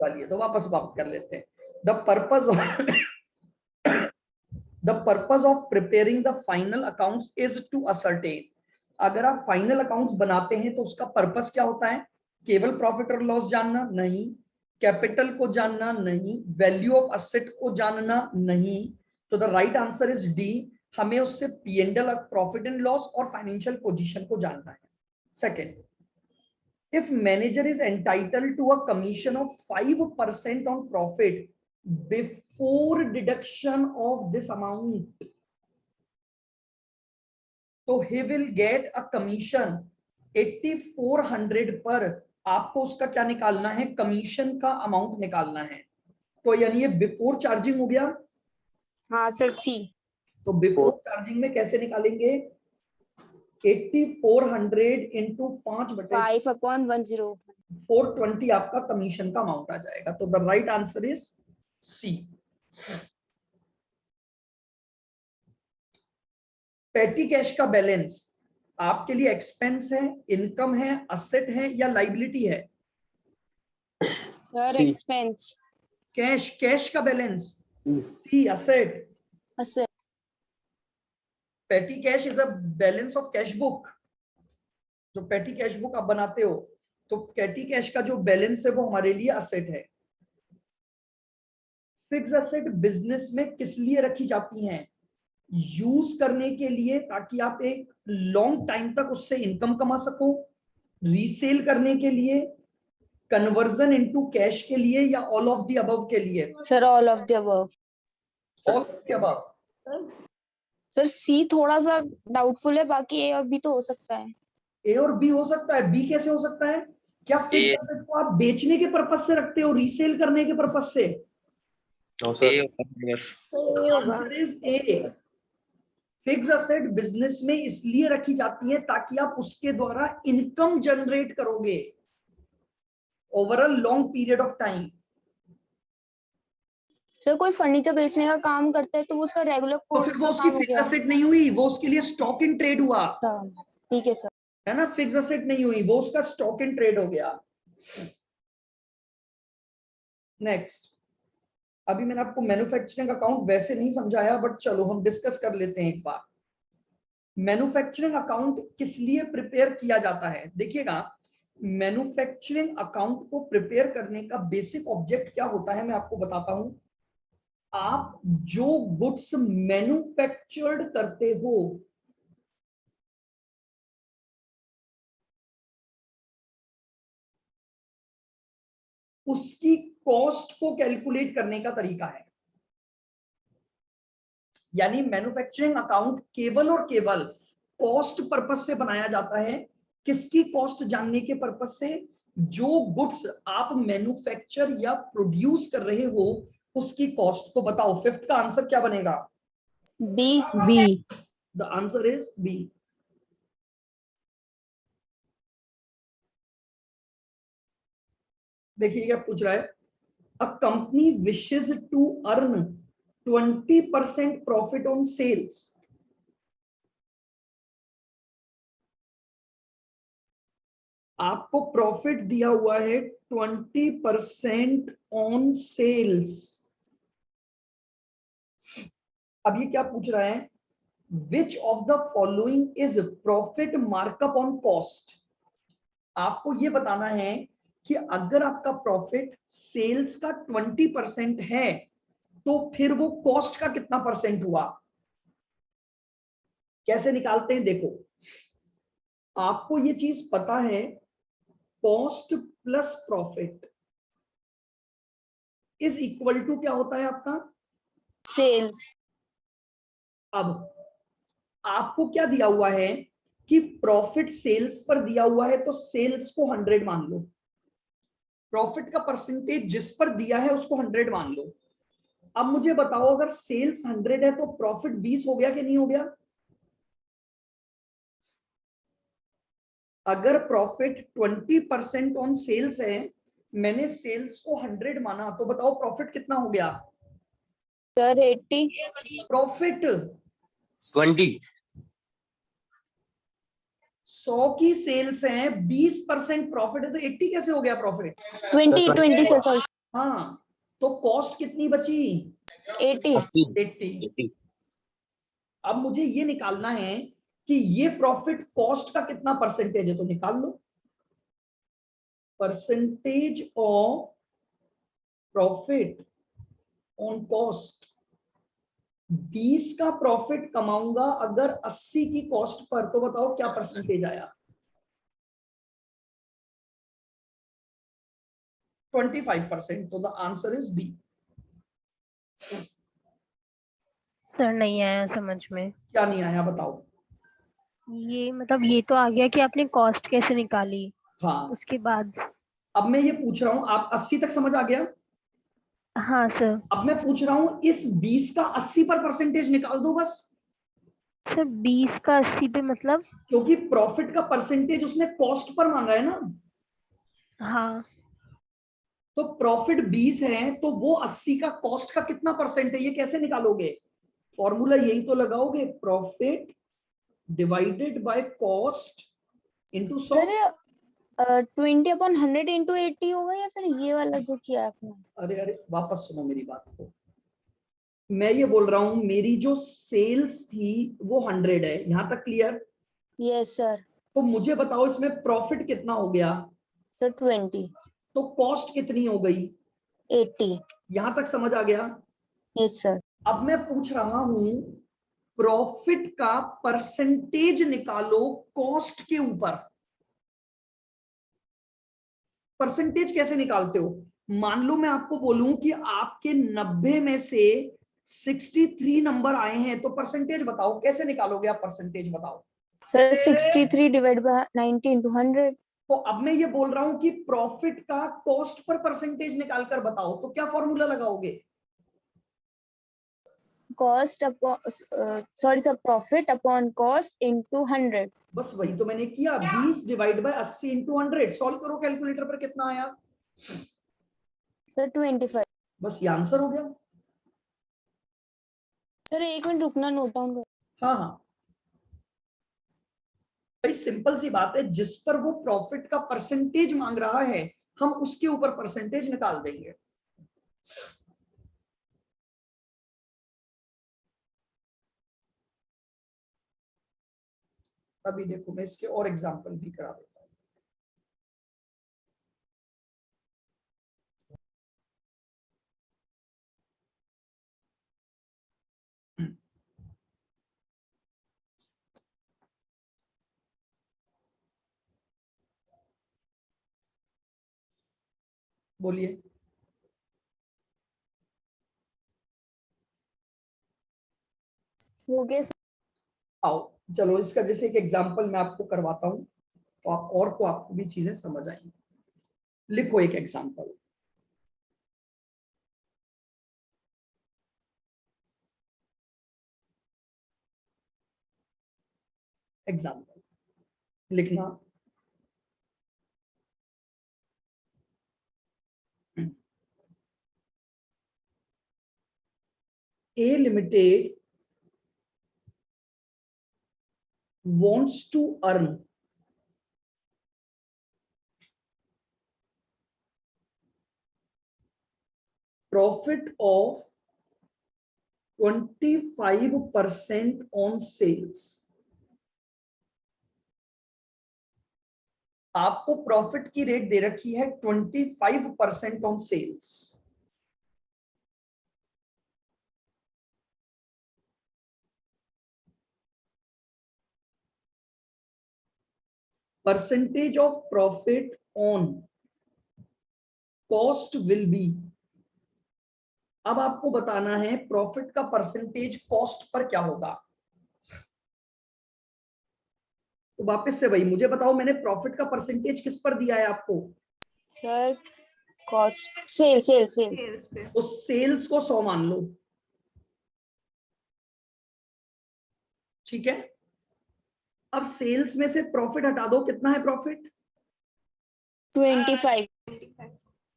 वाली है, तो वापस बात कर लेते हैं। The purpose of preparing the final accounts is to ascertain. अगर आप फाइनल अकाउंट्स बनाते हैं तो उसका पर्पस क्या होता है? केवल प्रॉफिट और लॉस जानना नहीं, कैपिटल को जानना नहीं, वैल्यू ऑफ असेट को जानना नहीं। तो the right answer is D, हमें उससे P&L, प्रॉफिट एंड लॉस और फाइनेंशियल पोजीशन को जानना है। Second, if manager is entitled to a commission of 5% on profit before deduction of this amount, so he will get a commission 8400 पर। आपको उसका क्या निकालना है? कमीशन का अमाउंट निकालना है। तो यानी ये बिफोर चार्जिंग हो गया। हाँ सर, सी। तो बिफोर चार्जिंग में कैसे निकालेंगे? 8400 इंटू 5/5/10 420 आपका कमीशन का अमाउंट आ जाएगा। तो the right answer is C. Petty cash का बैलेंस आपके लिए एक्सपेंस है, इनकम है, असेट है या लाइबिलिटी है? Sir expense. कैश का balance C, asset. Asset. Petty cash is a balance of cash book. जो पेटी कैश बुक आप बनाते हो, तो पेटी कैश का जो बैलेंस है वो हमारे लिए असेट है। फिक्स असेट बिजनेस में किस लिए रखी जाती हैं? यूज करने के लिए, ताकि आप एक लॉन्ग टाइम तक उससे इनकम कमा सको, रीसेल करने के लिए, कन्वर्जन इनटू कैश के लिए, या ऑल ऑफ द अबव के लिए? Sir all of the above. All of the above. Sir C थोड़ा सा डाउटफुल है, बाकी ए और बी तो हो सकता है। ए और बी हो सकता है, बी कैसे हो सकता है? क्या फिक्स असेट को आप बेचने के पर्पज से रखते हो, रीसेल करने के पर्पज से? Answer is a. Fix asset business में इसलिए रखी जाती है ताकि आप उसके द्वारा इनकम जनरेट करोगे over a long period of time. Sir कोई फर्नीचर बेचने का काम करता है तो वो उसका रेगुलर तो फिर वो उसकी फिक्स असेट नहीं हुई, वो उसके लिए स्टॉक इन ट्रेड हुआ। ठीक है सर, है ना? फिक्स असेट नहीं हुई, वो उसका स्टॉक इन ट्रेड हो गया। नेक्स्ट, अभी मैंने आपको मैन्युफैक्चरिंग अकाउंट वैसे नहीं समझाया, बट चलो हम डिस्कस कर लेते हैं एक बार। मैन्युफैक्चरिंग अकाउंट किस लिए प्रिपेयर किया जाता है? देखिएगा, मैन्युफैक्चरिंग अकाउंट को प्रिपेयर करने का बेसिक ऑब्जेक्ट क्या होता है, मैं आपको बताता हूं। आप जो गुड्स मैन्युफैक्चर्ड करते हो, उसकी कॉस्ट को कैलकुलेट करने का तरीका है। यानी मैन्युफैक्चरिंग अकाउंट केवल और केवल कॉस्ट पर्पस से बनाया जाता है। किसकी कॉस्ट जानने के पर्पस से? जो गुड्स आप मैन्युफैक्चर या प्रोड्यूस कर रहे हो उसकी कॉस्ट। तो बताओ फिफ्थ का आंसर क्या बनेगा? B. B. The answer is B. देखिए क्या पूछ रहा है। A company wishes to earn 20% profit on sales. आपको प्रॉफिट दिया हुआ है 20% ऑन सेल्स। अब ये क्या पूछ रहा है? Which of the following is profit markup on cost. आपको ये बताना है कि अगर आपका प्रॉफिट सेल्स का 20% है तो फिर वो कॉस्ट का कितना परसेंट हुआ। कैसे निकालते हैं? देखो, आपको ये चीज पता है, cost plus profit is equal to क्या होता है आपका? सेल्स। अब आपको क्या दिया हुआ है कि प्रॉफिट सेल्स पर दिया हुआ है, तो सेल्स को 100 मान लो, प्रॉफिट का परसेंटेज जिस पर दिया है उसको 100 मान लो। अब मुझे बताओ, अगर सेल्स 100 है तो प्रॉफिट 20 हो गया कि नहीं हो गया? अगर प्रॉफिट 20% ऑन सेल्स है, मैंने सेल्स को 100 माना, तो बताओ प्रॉफिट कितना हो गया? सर 80। प्रॉफिट 20। 100 की सेल्स है, 20% प्रॉफिट है, तो 80 कैसे हो गया प्रॉफिट? 20 sir, sorry. हाँ, तो कॉस्ट कितनी बची? 80। 80। अब मुझे ये निकालना है कि ये प्रॉफिट कॉस्ट का कितना परसेंटेज है, तो निकाल लो। Percentage of profit on cost. 20 का प्रॉफिट कमाऊंगा अगर 80 की कॉस्ट पर, तो बताओ क्या परसेंटेज आया? 25%। तो the answer is B. Sir नहीं आया समझ में। क्या नहीं आया बताओ? ये मतलब ये तो आ गया कि आपने कॉस्ट कैसे निकाली, हाँ, उसके बाद। अब मैं ये पूछ रहा हूं, आप 80 तक समझ आ गया? हाँ सर। अब मैं पूछ रहा हूं इस 20 का 80 पर परसेंटेज निकाल दो बस। सर 20 का 80 पे मतलब? क्योंकि प्रॉफिट का परसेंटेज उसने कॉस्ट पर मांगा है ना। हाँ। तो प्रॉफिट 20 है, तो वो 80 का कॉस्ट का कितना परसेंट है, ये कैसे निकालोगे? फॉर्मूला यही तो लगाओगे, profit divided by cost into 100। Sir 20/100 into 80 होगा, या फिर ये वाला जो किया आपने? अरे अरे, वापस सुनो मेरी बात को। मैं ये बोल रहा हूं मेरी जो सेल्स थी वो 100 है, यहां तक क्लियर? Yes sir. तो मुझे बताओ इसमें प्रॉफिट कितना हो गया? सर 20। तो कॉस्ट कितनी हो गई? 80। यहां तक समझ आ गया? Yes sir. अब मैं पूछ रहा हूं प्रॉफिट का परसेंटेज निकालो कॉस्ट के ऊपर। परसेंटेज कैसे निकालते हो? मान लो मैं आपको बोलूं कि आपके 90 में से 63 नंबर आए हैं, तो परसेंटेज बताओ, कैसे निकालोगे आप परसेंटेज बताओ? Sir 63 divide by 90 into 100। तो अब मैं ये बोल रहा हूं कि प्रॉफिट का कॉस्ट पर परसेंटेज निकाल कर बताओ, तो क्या फॉर्मूला लगाओगे? Cost upon sorry sir, profit upon cost into 100। बस वही तो मैंने किया, 20 डिवाइड बाय 80 इंटू 100। सॉल्व करो कैलकुलेटर पर, कितना आया? सर 25। बस ये आंसर हो गया। सर 1 मिनट रुकना, नोट डाउन कर। हाँ हाँ, भाई सिंपल सी बात है, जिस पर वो प्रॉफिट का परसेंटेज मांग रहा है हम उसके ऊपर परसेंटेज निकाल देंगे। अभी देखो मैं इसके और एग्जांपल भी करा देता हूं। बोलिए। हो गया सर। आओ चलो, इसका जैसे एक एग्जांपल मैं आपको करवाता हूं, तो आप और को आपको भी चीजें समझ आएंगी। लिखो एक एग्जांपल। एग्जांपल लिखना। A Limited wants to earn profit of 25% on sales। आपको प्रॉफिट की रेट दे रखी है 25% on sales. Percentage of profit on cost will be. अब आपको बताना है प्रॉफिट का परसेंटेज कॉस्ट पर क्या होगा। तो वापस से वही मुझे बताओ, मैंने प्रॉफिट का परसेंटेज किस पर दिया है आपको? Sir cost, sale sale sale. तो सेल्स को 100 मान लो, ठीक है। अब सेल्स में से प्रॉफिट हटा दो, कितना है प्रॉफिट? 25।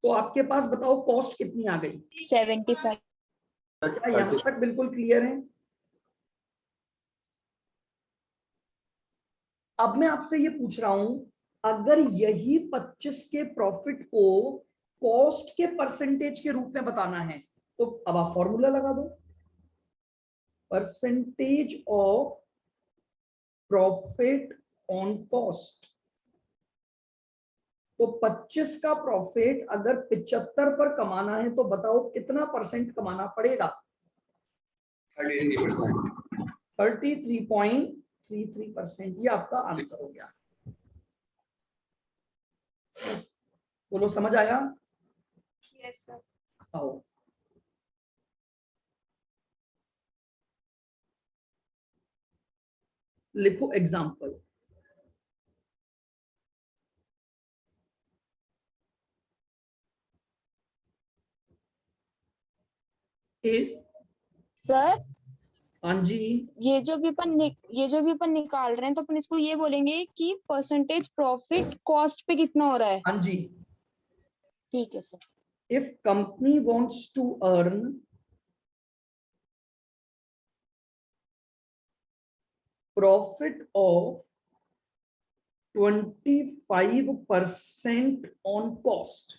तो आपके पास बताओ कॉस्ट कितनी आ गई? 75। क्या यहां तक बिल्कुल क्लियर है? अब मैं आपसे ये पूछ रहा हूं, अगर यही 25 के प्रॉफिट को कॉस्ट के परसेंटेज के रूप में बताना है तो अब आप फॉर्मूला लगा दो, percentage of profit on cost. तो 25 का प्रॉफिट अगर 75 पर कमाना है तो बताओ कितना परसेंट कमाना पड़ेगा? 33.33%। ये आपका आंसर हो गया। बोलो समझ आया? Yes sir. आओ लिखो एग्जाम्पल। सर हाँ जी, ये जो भी अपन निकाल रहे हैं तो अपन इसको ये बोलेंगे कि परसेंटेज प्रॉफिट कॉस्ट पे कितना हो रहा है। हाँ जी। ठीक है sir. If company wants to earn profit of 25% on cost,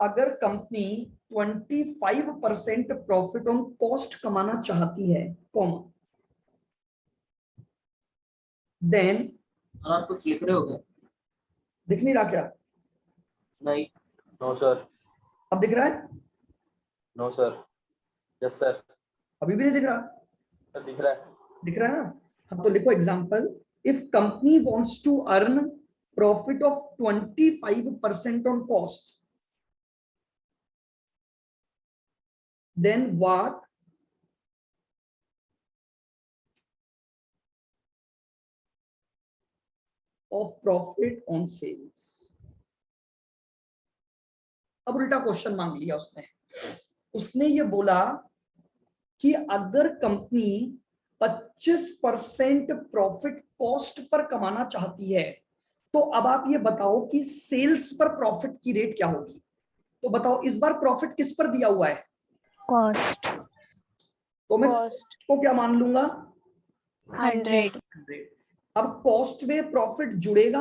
अगर कंपनी 25% प्रॉफिट ऑन कॉस्ट कमाना चाहती है, कॉमा, देन आप कुछ लिख रहे हो क्या? दिख नहीं रहा क्या? नहीं। No sir. अब दिख रहा है? No sir. Yes sir. अभी भी नहीं दिख रहा? सर दिख रहा है। दिख रहा है ना? हाँ तो लिखो example. If company wants to earn profit of 25% on cost, then what of profit on sales? अब उल्टा क्वेश्चन मांग लिया उसने ये बोला कि अगर कंपनी 25% प्रॉफिट कॉस्ट पर कमाना चाहती है तो अब आप ये बताओ कि सेल्स पर प्रॉफिट की रेट क्या होगी? तो बताओ इस बार प्रॉफिट किस पर दिया हुआ है? कॉस्ट तो मैं कॉस्ट को क्या मान लूंगा? 100। अब कॉस्ट में प्रॉफिट जुड़ेगा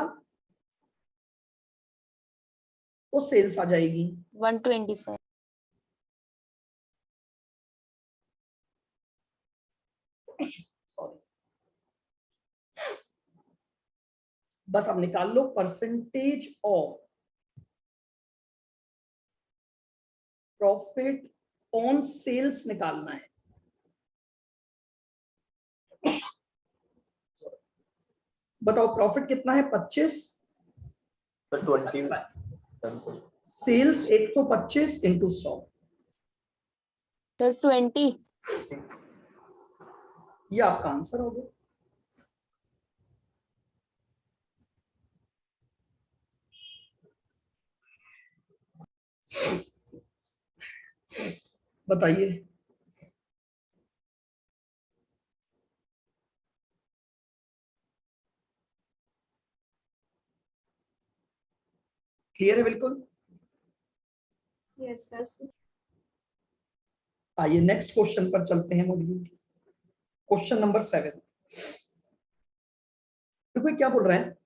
तो सेल्स आ जाएगी 125। सॉरी, बस अब निकाल लो percentage of profit on sales निकालना है। बताओ प्रॉफिट कितना है? 25, सर 20। Sales 125 into 100। तो 20। ये आपका आंसर हो गया। बताइए क्लियर है बिल्कुल? Yes sir. आइए नेक्स्ट क्वेश्चन पर चलते हैं मॉड्यूल। Question number 7। देखो क्या बोल रहा है?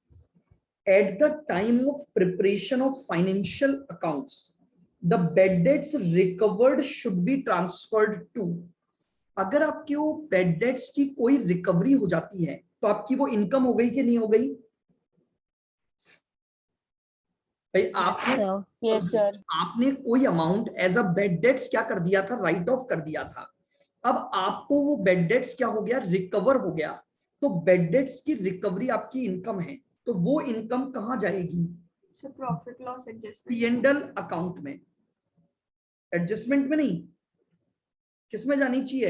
At the time of preparation of financial accounts the bad debts recovered should be transferred to. अगर आपकी वो बेड डेट्स की कोई रिकवरी हो जाती है तो आपकी वो इनकम हो गई कि नहीं हो गई? भाई आपने यस सर। आपने कोई amount as a bad debts क्या कर दिया था? राइट ऑफ कर दिया था। अब आपको वो बेड डेट्स क्या हो गया? रिकवर हो गया। तो बेड डेट्स की रिकवरी आपकी इनकम है, तो वो इनकम कहाँ जाएगी? प्रॉफिट लॉस एडजस्टमेंट पीएनडल अकाउंट में, एडजस्टमेंट में नहीं। किसमें जानी चाहिए?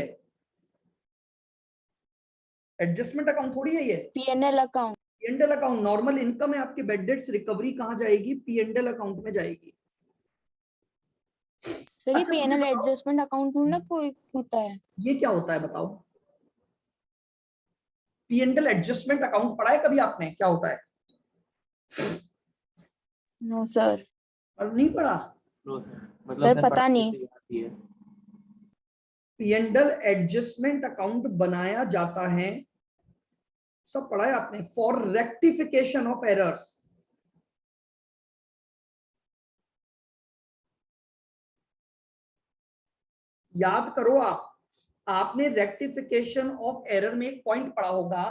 एडजस्टमेंट अकाउंट थोड़ी है ये, PNL account. पीएनडल account. Normal income है आपकी, बेड डेट्स रिकवरी कहाँ जाएगी? पीएनडल अकाउंट में जाएगी। सर ये अच्छा मुझे पीएनएल बताओ, एडजस्टमेंट अकाउंट ना कोई होता है? ये क्या होता है बताओ? पीएनडल एडजस्टमेंट अकाउंट पढ़ा है कभी आपने? क्या होता है? No sir. और नहीं पढ़ा? सर पता नहीं। पीएनडल एडजस्टमेंट अकाउंट बनाया जाता है, सब पढ़ा है आपने, फॉर रेक्टिफिकेशन ऑफ एरर्स। याद करो आपने रेक्टिफिकेशन ऑफ एरर में एक पॉइंट पढ़ा होगा,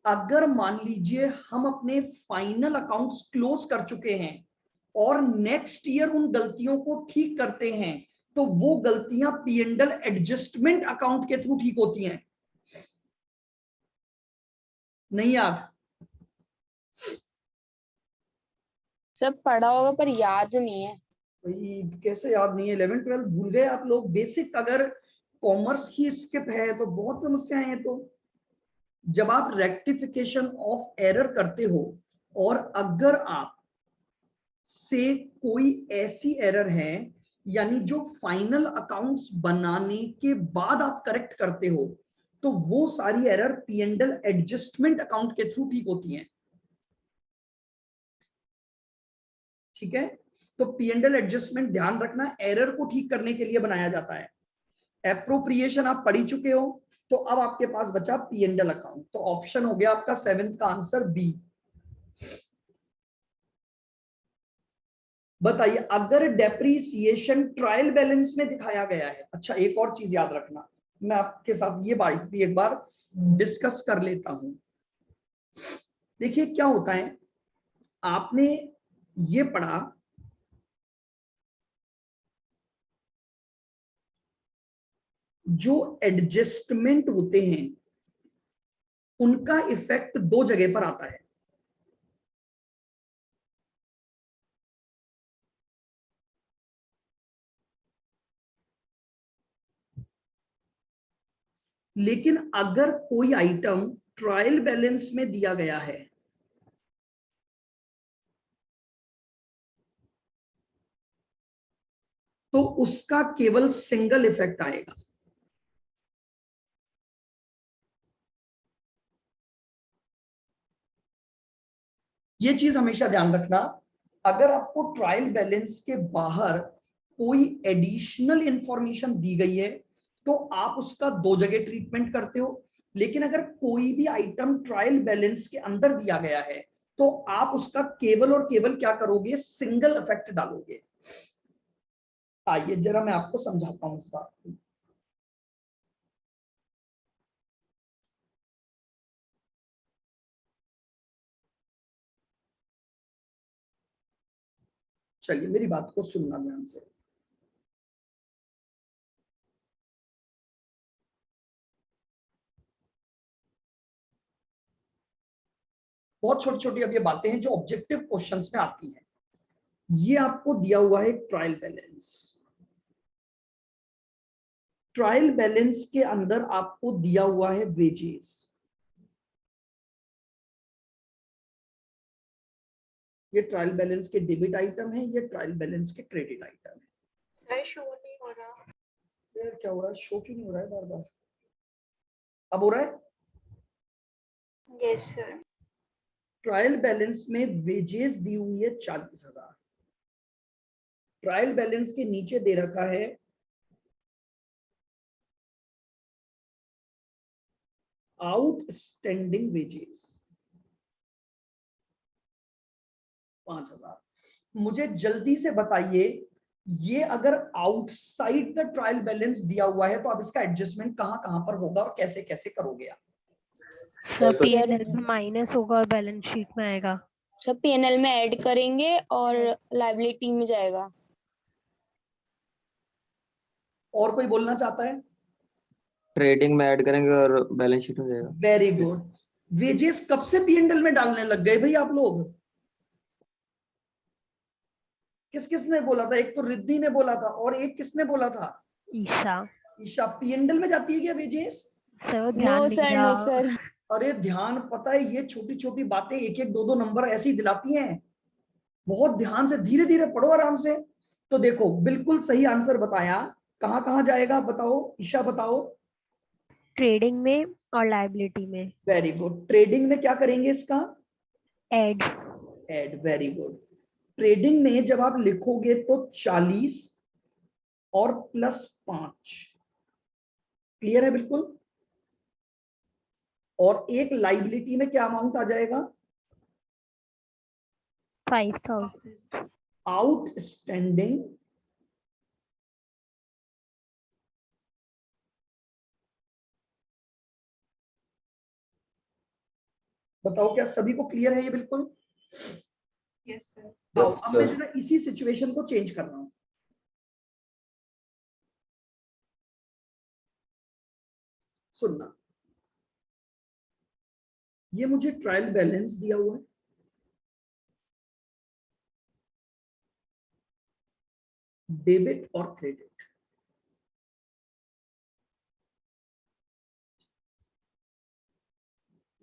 अगर मान लीजिए हम अपने फाइनल अकाउंट्स क्लोज कर चुके हैं और नेक्स्ट ईयर उन गलतियों को ठीक करते हैं तो वो गलतियां P&L एडजस्टमेंट अकाउंट के थ्रू ठीक होती हैं। नहीं याद? सब पढ़ा होगा पर याद नहीं है। भाई कैसे याद नहीं है? 11 12 भूल गए आप लोग? बेसिक अगर कॉमर्स की स्किप है तो बहुत समस्याएं हैं। तो जब आप रेक्टिफिकेशन ऑफ एरर करते हो और अगर आप से कोई ऐसी एरर है, यानी जो फाइनल अकाउंट्स बनाने के बाद आप करेक्ट करते हो, तो वो सारी एरर P&L एडजस्टमेंट अकाउंट के थ्रू ठीक होती हैं। ठीक है, तो P&L एडजस्टमेंट ध्यान रखना, एरर को ठीक करने के लिए बनाया जाता है। एप्रोप्रिएशन आप पढ़ी चुके हो, तो अब आपके पास बचा P&L अकाउंट। तो ऑप्शन हो गया आपका 7th का आंसर बी। बताइए, अगर डेप्रीसिएशन ट्रायल बैलेंस में दिखाया गया है। अच्छा, एक और चीज याद रखना, मैं आपके साथ ये बात भी एक बार डिस्कस कर लेता हूं। देखिए क्या होता है, आपने ये पढ़ा जो एडजस्टमेंट होते हैं उनका इफेक्ट दो जगह पर आता है। लेकिन अगर कोई आइटम ट्रायल बैलेंस में दिया गया है तो उसका केवल सिंगल इफेक्ट आएगा। ये चीज हमेशा ध्यान रखना, अगर आपको ट्रायल बैलेंस के बाहर कोई एडिशनल इंफॉर्मेशन दी गई है तो आप उसका दो जगह ट्रीटमेंट करते हो, लेकिन अगर कोई भी आइटम ट्रायल बैलेंस के अंदर दिया गया है तो आप उसका केवल और केवल क्या करोगे, सिंगल इफेक्ट डालोगे। आइए जरा मैं आपको समझाता हूं इस बात को। चलिए मेरी बात को सुनना ध्यान से। बहुत छोटी छोटी अब ये बातें हैं जो ऑब्जेक्टिव क्वेश्चंस में आती हैं। ये आपको दिया हुआ है ट्रायल बैलेंस। ट्रायल बैलेंस के अंदर आपको दिया हुआ है वेजेस। ये ट्रायल बैलेंस के डेबिट आइटम है, ये ट्रायल बैलेंस के क्रेडिट आइटम है। सर शो नहीं हो रहा। यार क्या हो रहा है, शो क्यों नहीं हो रहा है बार बार? अब हो रहा है? Yes sir. ट्रायल बैलेंस में वेजेस दी हुई है 40,000। ट्रायल बैलेंस के नीचे दे रखा है आउटस्टैंडिंग वेजेस 5,000। मुझे जल्दी से बताइए, ये अगर आउटसाइड द ट्रायल बैलेंस दिया हुआ है तो अब इसका एडजस्टमेंट कहां कहां पर होगा और कैसे कैसे करोगे आप? सर P&L में माइनस होगा और बैलेंस शीट में आएगा। सब P&L में ऐड करेंगे और लायबिलिटी में जाएगा। और कोई बोलना चाहता है? ट्रेडिंग में ऐड करेंगे और बैलेंस शीट हो जाएगा। Very good. वेजेस कब से P&L में डालने लग गए भाई आप लोग? किस किसने बोला था? एक तो रिद्धि ने बोला था और एक किसने बोला था? ईशा। ईशा। P&L में जाती है क्या वेजेस? सर ध्यान नो नहीं सर, रहा। No sir. अरे ध्यान, पता है ये छोटी छोटी बातें एक एक दो दो नंबर ऐसी दिलाती हैं। बहुत ध्यान से धीरे धीरे पढ़ो, आराम से। तो देखो बिल्कुल सही आंसर बताया। कहां कहां जाएगा बताओ, ईशा बताओ। ट्रेडिंग में और लायबिलिटी में। Very good. ट्रेडिंग में क्या करेंगे इसका? Add. Add. Very good. Trading में जब आप लिखोगे तो 40 और +5, क्लियर है बिल्कुल। और एक लाइबिलिटी में क्या अमाउंट आ जाएगा? 5,000। आउटस्टैंडिंग बताओ क्या सभी को क्लियर है ये बिल्कुल? Yes sir. आओ, अब मैं जरा इसी सिचुएशन को चेंज कर रहा हूं। सुनना, ये मुझे ट्रायल बैलेंस दिया हुआ है, डेबिट और क्रेडिट।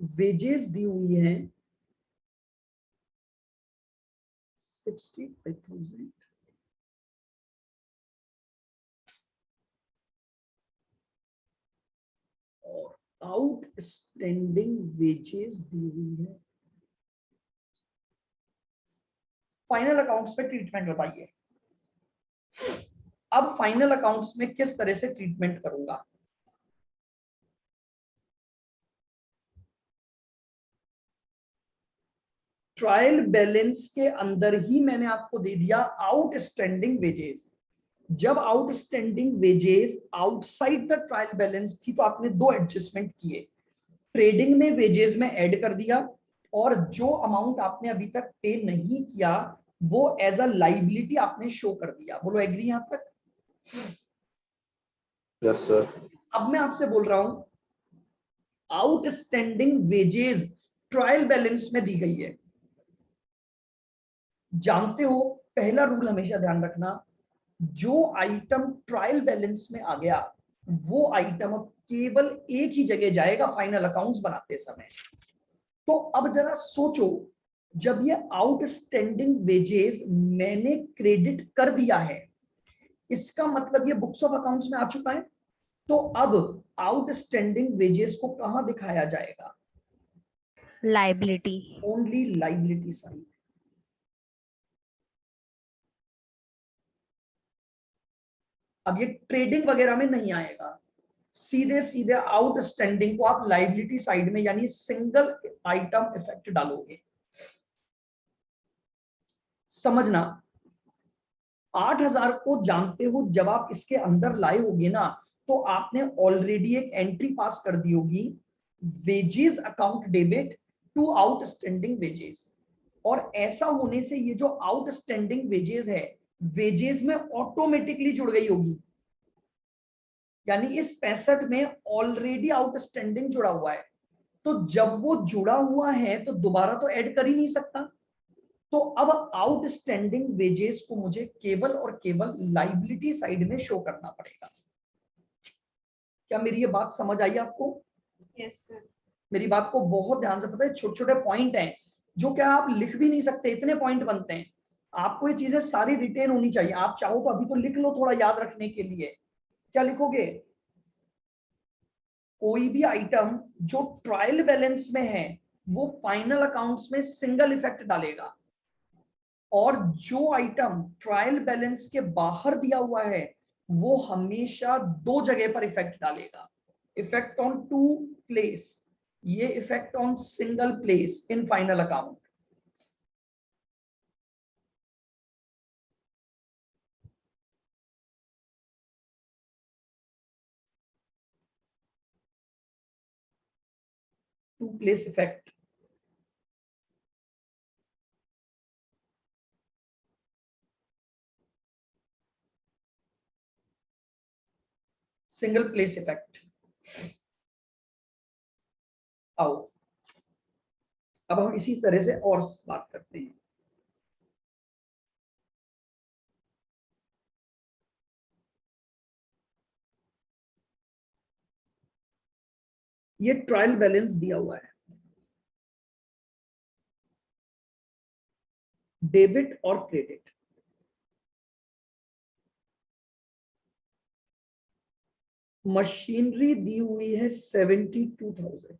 वेजेस दी हुई है 65,000, और आउटस्टैंडिंग वेजेस दी हुई है। फाइनल अकाउंट्स पे ट्रीटमेंट बताइए। अब फाइनल अकाउंट्स में किस तरह से ट्रीटमेंट करूंगा? ट्रायल बैलेंस के अंदर ही मैंने आपको दे दिया आउटस्टैंडिंग वेजेस। जब outstanding wages outside the trial balance थी तो आपने दो एडजस्टमेंट किए, ट्रेडिंग में वेजेस में ऐड कर दिया, और जो अमाउंट आपने अभी तक पे नहीं किया वो एज अ लाइबिलिटी आपने शो कर दिया। बोलो एग्री यहां तक? Yes sir. अब मैं आपसे बोल रहा हूं आउटस्टैंडिंग वेजेस ट्रायल बैलेंस में दी गई है। जानते हो पहला रूल हमेशा ध्यान रखना, जो आइटम ट्रायल बैलेंस में आ गया वो आइटम अब केवल एक ही जगह जाएगा फाइनल अकाउंट्स बनाते समय। तो अब जरा सोचो, जब ये आउटस्टैंडिंग वेजेस मैंने क्रेडिट कर दिया है, इसका मतलब ये बुक्स ऑफ अकाउंट्स में आ चुका है। तो अब आउटस्टैंडिंग वेजेस को कहां दिखाया जाएगा? लाइबिलिटी। Only liability side. अब ये ट्रेडिंग वगैरह में नहीं आएगा, सीधे सीधे आउटस्टैंडिंग को आप लाइबिलिटी साइड में यानी सिंगल आइटम इफेक्ट डालोगे। समझना, 8,000 को जानते हो जब आप इसके अंदर लाए होगे ना, तो आपने ऑलरेडी एक एंट्री पास कर दी होगी, wages account debit to outstanding wages. और ऐसा होने से ये जो आउटस्टैंडिंग वेजेस है, वेजेस में ऑटोमेटिकली जुड़ गई होगी, यानी इस 65 में ऑलरेडी आउटस्टैंडिंग जुड़ा हुआ है। तो जब वो जुड़ा हुआ है तो दोबारा तो ऐड कर ही नहीं सकता। तो अब आउटस्टैंडिंग वेजेस को मुझे केवल और केवल लाइबिलिटी साइड में शो करना पड़ेगा। क्या मेरी ये बात समझ आई आपको? Yes sir. मेरी बात को बहुत ध्यान से पता है, छोटे छोटे पॉइंट हैं जो क्या आप लिख भी नहीं सकते, इतने पॉइंट बनते हैं। आपको ये चीजें सारी रिटेन होनी चाहिए। आप चाहो तो अभी तो लिख लो थोड़ा याद रखने के लिए। क्या लिखोगे? कोई भी आइटम जो ट्रायल बैलेंस में है वो फाइनल अकाउंट्स में सिंगल इफेक्ट डालेगा, और जो आइटम ट्रायल बैलेंस के बाहर दिया हुआ है वो हमेशा दो जगह पर इफेक्ट डालेगा। इफेक्ट ऑन टू प्लेस, ये effect on single place in final account. Two place effect, single place effect. आओ अब हम इसी तरह से और बात करते हैं। ये ट्रायल बैलेंस दिया हुआ है, डेबिट और क्रेडिट। मशीनरी दी हुई है 72,000,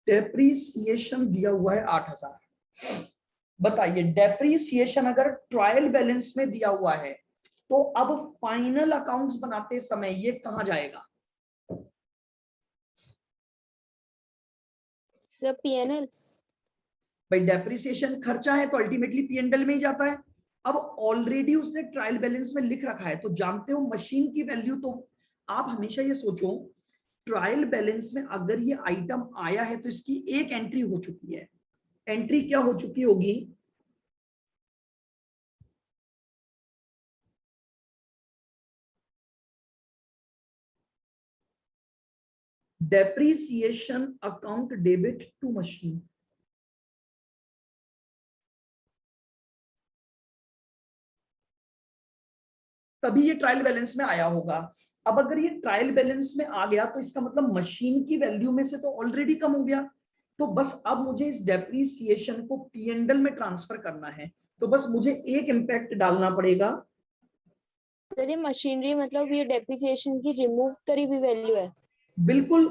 डेप्रीसिएशन दिया हुआ है 8,000। बताइए, डेप्रीसिएशन अगर ट्रायल बैलेंस में दिया हुआ है तो अब फाइनल अकाउंट्स बनाते समय ये कहां जाएगा? Sir PNL. भाई डेप्रीसिएशन खर्चा है तो अल्टीमेटली पीएनएल में ही जाता है। अब ऑलरेडी उसने ट्रायल बैलेंस में लिख रखा है, तो जानते हो मशीन की वैल्यू, तो आप हमेशा ये सोचो ट्रायल बैलेंस में अगर ये आइटम आया है तो इसकी एक एंट्री हो चुकी है। एंट्री क्या हो चुकी होगी? Depreciation account debit to machine. तभी ये ट्रायल बैलेंस में आया होगा। अब अगर ये ट्रायल बैलेंस में आ गया तो इसका मतलब मशीन की वैल्यू में से तो ऑलरेडी कम हो गया। तो बस अब मुझे इस डेप्रीसिएशन को पी&एल में ट्रांसफर करना है, तो बस मुझे एक इम्पैक्ट डालना पड़ेगा। सर ये मशीनरी मतलब ये डेप्रिसिएशन की रिमूव करी हुई वैल्यू है। बिल्कुल,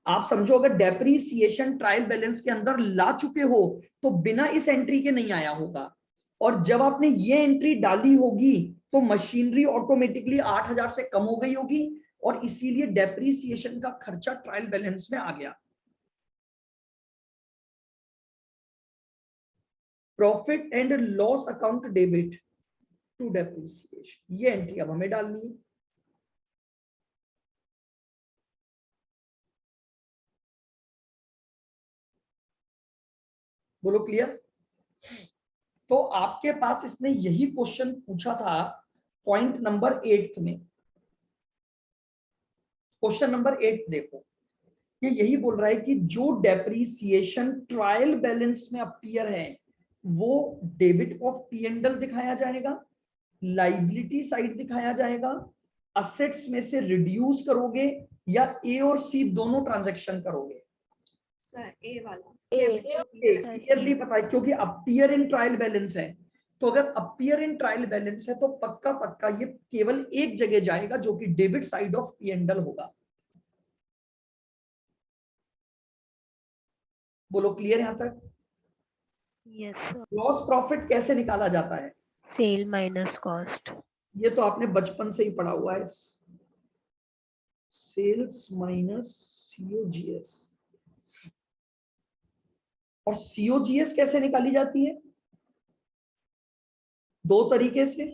आप समझो अगर डेप्रीसिएशन ट्रायल बैलेंस के अंदर ला चुके हो तो बिना इस एंट्री के नहीं आया होगा, और जब आपने ये एंट्री डाली होगी तो मशीनरी ऑटोमेटिकली 8,000 से कम हो गई होगी, और इसीलिए डेप्रीसिएशन का खर्चा ट्रायल बैलेंस में आ गया। Profit and loss account debit to depreciation, ये एंट्री अब हमें डालनी है। बोलो क्लियर? तो आपके पास इसने यही क्वेश्चन पूछा था पॉइंट नंबर 8 में। क्वेश्चन नंबर 8 देखो, ये यही बोल रहा है कि जो डेप्रीसिएशन ट्रायल बैलेंस में अपीयर है वो डेबिट ऑफ पी&एल दिखाया जाएगा, लाइबिलिटी साइड दिखाया जाएगा, असेट्स में से रिड्यूस करोगे, या ए और सी दोनों ट्रांजैक्शन करोगे? सर ए वाला। क्लियरली पता है, क्योंकि अपीयर इन ट्रायल बैलेंस है। तो अगर अपीयर इन ट्रायल बैलेंस है तो पक्का पक्का ये केवल एक जगह जाएगा जो कि डेबिट साइड ऑफ पी&एल होगा। बोलो क्लियर यहां तक? Yes sir. लॉस प्रॉफिट कैसे निकाला जाता है? Sale minus cost. ये तो आपने बचपन से ही पढ़ा हुआ है, सेल्स माइनस सीओजीएस। और सीओजीएस कैसे निकाली जाती है? दो तरीके से,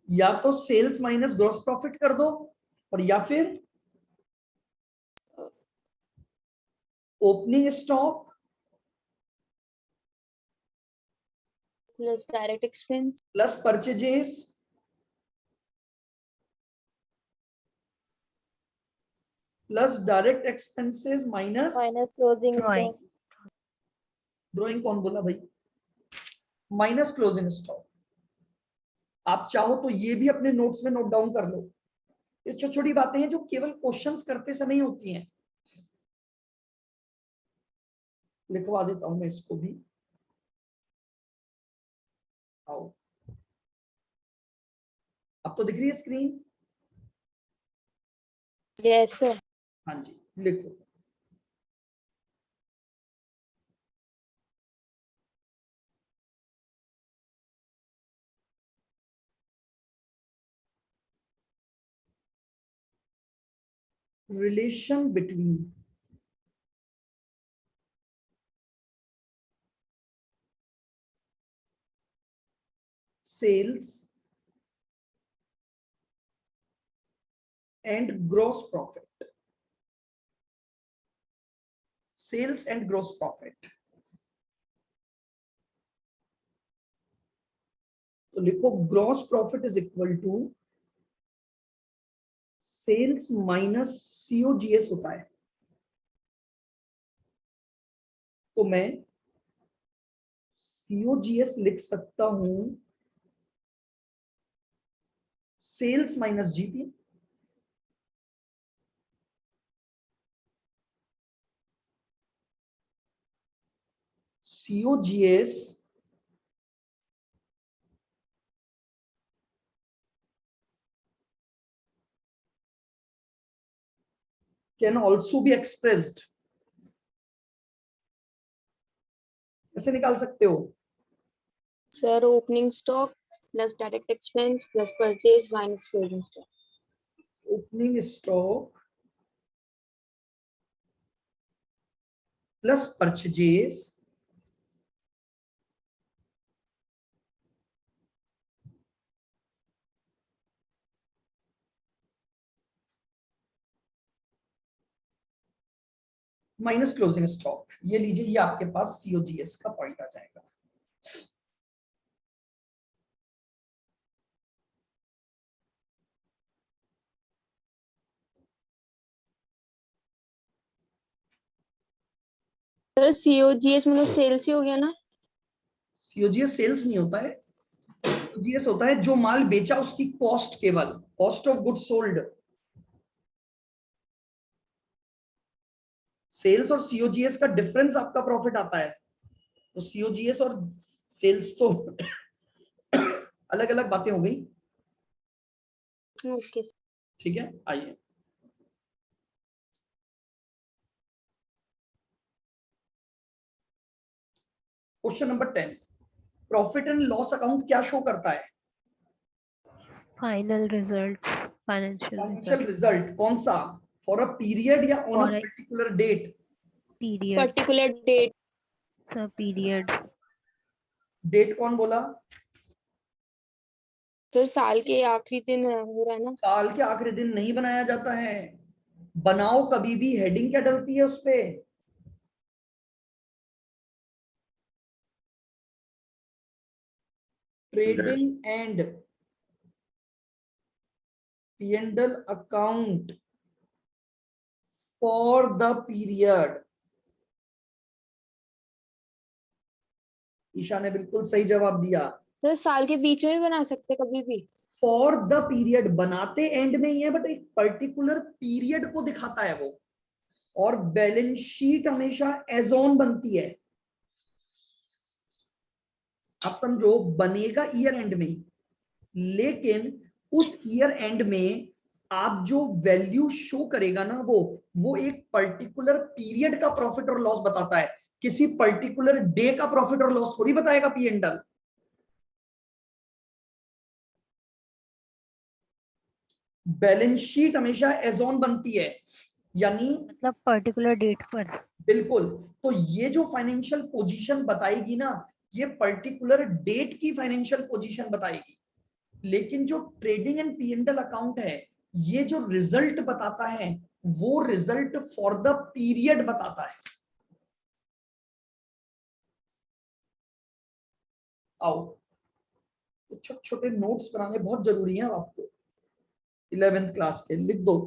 या तो सेल्स माइनस ग्रॉस प्रॉफिट कर दो, और या फिर opening stock plus direct expense plus purchases plus direct expenses minus closing Drawing. Drawing. कौन बोला भाई? Minus closing stock. आप चाहो तो ये भी अपने नोट्स में नोट डाउन कर लो। ये छोटी छोटी बातें हैं जो केवल क्वेश्चंस करते समय ही होती हैं। लिखवा देता हूं मैं इसको भी। आओ, अब तो दिख रही है स्क्रीन? Yes sir. हाँ जी, लिखो। Relation between sales and gross profit. Sales and gross profit. तो लिखो gross profit is equal to sales minus COGS होता है। तो मैं सीओजीएस लिख सकता हूं sales minus GP, COGS can also be expressed, कैसे निकाल सकते हो? Sir opening stock plus direct expense plus purchase minus closing stock. Opening stock plus purchases minus closing stock, ये लीजिए, ये आपके पास COGS का पॉइंट आ जाएगा। सर COGS मतलब सेल्स ही हो गया ना? COGS सेल्स नहीं होता है, COGS होता है जो माल बेचा उसकी कॉस्ट, केवल cost of goods sold. Sales और COGS का डिफरेंस आपका प्रॉफिट आता है। तो COGS और सेल्स तो अलग अलग बातें हो गई। ओके। ठीक है, आइए question number 10। Profit and loss account क्या शो करता है? Final results, financial financial result result कौन सा? फॉर अ पीरियड या on a For a- particular date? Period, particular date. Sir period. Date कौन बोला? सर साल के आखिरी दिन हो रहा है ना? साल के आखिरी दिन नहीं बनाया जाता है। बनाओ कभी भी, हेडिंग क्या डलती है उस पे? Trading and P&L account for the period. Isha ने बिल्कुल सही जवाब दिया। सर साल के बीच में भी बना सकते हैं कभी भी। फॉर द पीरियड बनाते एंड में ही है, बट एक पर्टिकुलर पीरियड को दिखाता है वो। और बैलेंस शीट हमेशा एज ऑन बनती है। आप समझो, बनेगा ईयर एंड में ही, लेकिन उस ईयर एंड में आप जो वैल्यू शो करेगा ना, वो एक पर्टिकुलर पीरियड का प्रॉफिट और लॉस बताता है। किसी पर्टिकुलर डे का प्रॉफिट और लॉस थोड़ी बताएगा P&L। बैलेंस शीट हमेशा एज ऑन बनती है, यानी मतलब पर्टिकुलर डेट पर। बिल्कुल। तो ये जो फाइनेंशियल पोजीशन बताएगी ना, ये पर्टिकुलर डेट की फाइनेंशियल पोजीशन बताएगी। लेकिन जो ट्रेडिंग एंड P&L अकाउंट है, ये जो रिजल्ट बताता है, वो रिजल्ट फॉर द पीरियड बताता है। आओ, छोटे छोटे नोट्स बनाने बहुत जरूरी है आपको, 11th क्लास के, लिख दो।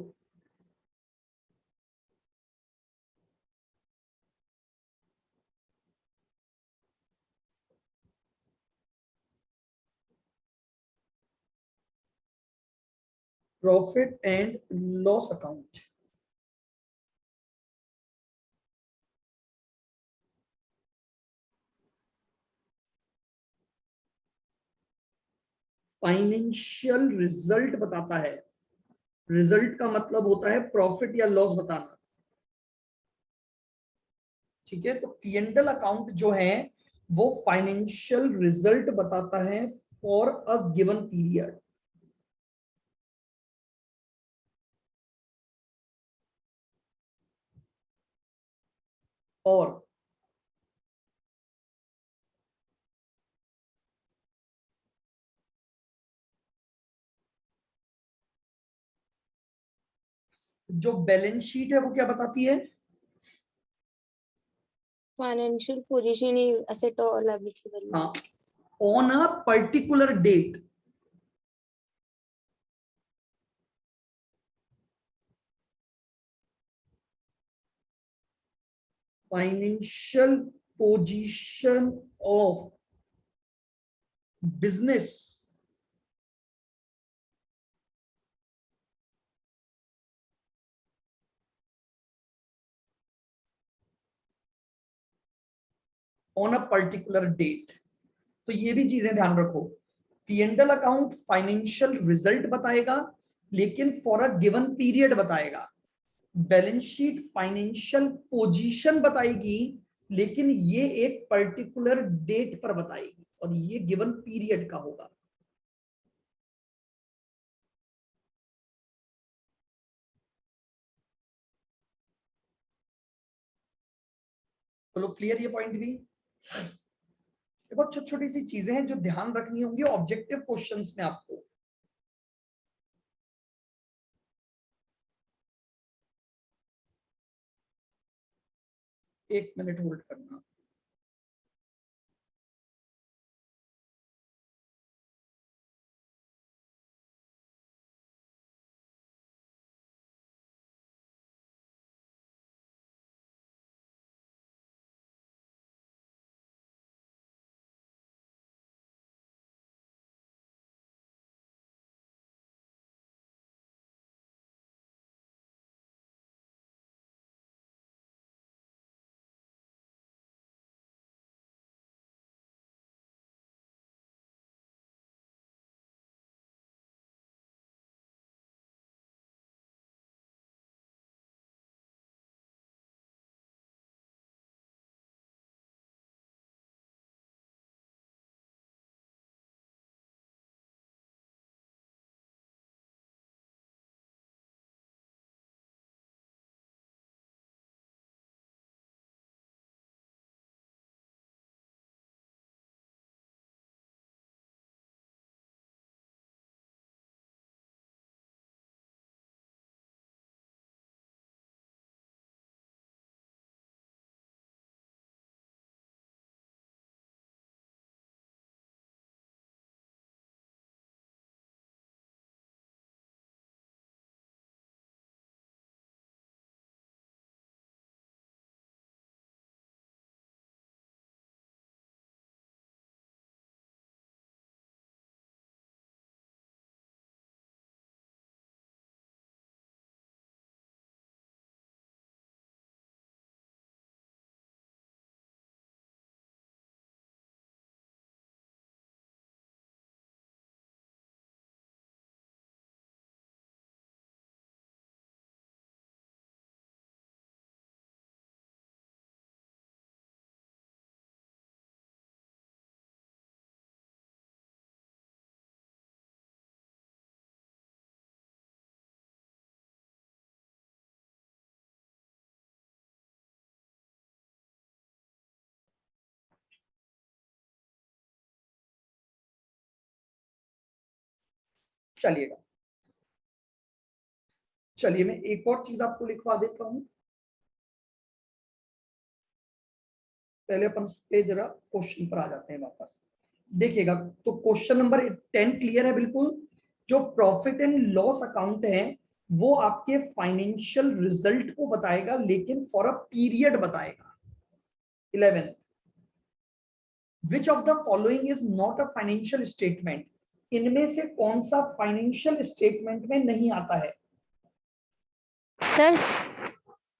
Profit and loss account, financial result बताता है। रिजल्ट का मतलब होता है प्रॉफिट या लॉस बताना। ठीक है, तो P&L अकाउंट जो है वो फाइनेंशियल रिजल्ट बताता है फॉर अ गिवन पीरियड। और जो बैलेंस शीट है वो क्या बताती है? फाइनेंशियल पोजीशन ही एसेट और लायबिलिटी वैल्यू। हाँ, on a particular date. Financial position of business on a particular date. तो ये भी चीजें ध्यान रखो, P&L अकाउंट फाइनेंशियल रिजल्ट बताएगा, लेकिन फॉर अ गिवन पीरियड बताएगा। बैलेंस शीट फाइनेंशियल पोजीशन बताएगी, लेकिन ये एक पर्टिकुलर डेट पर बताएगी, और ये गिवन पीरियड का होगा। चलो, क्लियर ये पॉइंट भी। बहुत छोटी छोटी सी चीजें हैं जो ध्यान रखनी होंगी ऑब्जेक्टिव क्वेश्चंस में आपको। एक मिनट होल्ड करना। चलिएगा, चलिए मैं एक और चीज आपको लिखवा देता हूं। पहले अपन पे जरा क्वेश्चन पर आ जाते हैं वापस। देखिएगा, तो क्वेश्चन नंबर 10 क्लियर है बिल्कुल। जो प्रॉफिट एंड लॉस अकाउंट है वो आपके फाइनेंशियल रिजल्ट को बताएगा, लेकिन फॉर अ पीरियड बताएगा। 11, which of the following is not a financial statement? इनमें से कौन सा फाइनेंशियल स्टेटमेंट में नहीं आता है? सर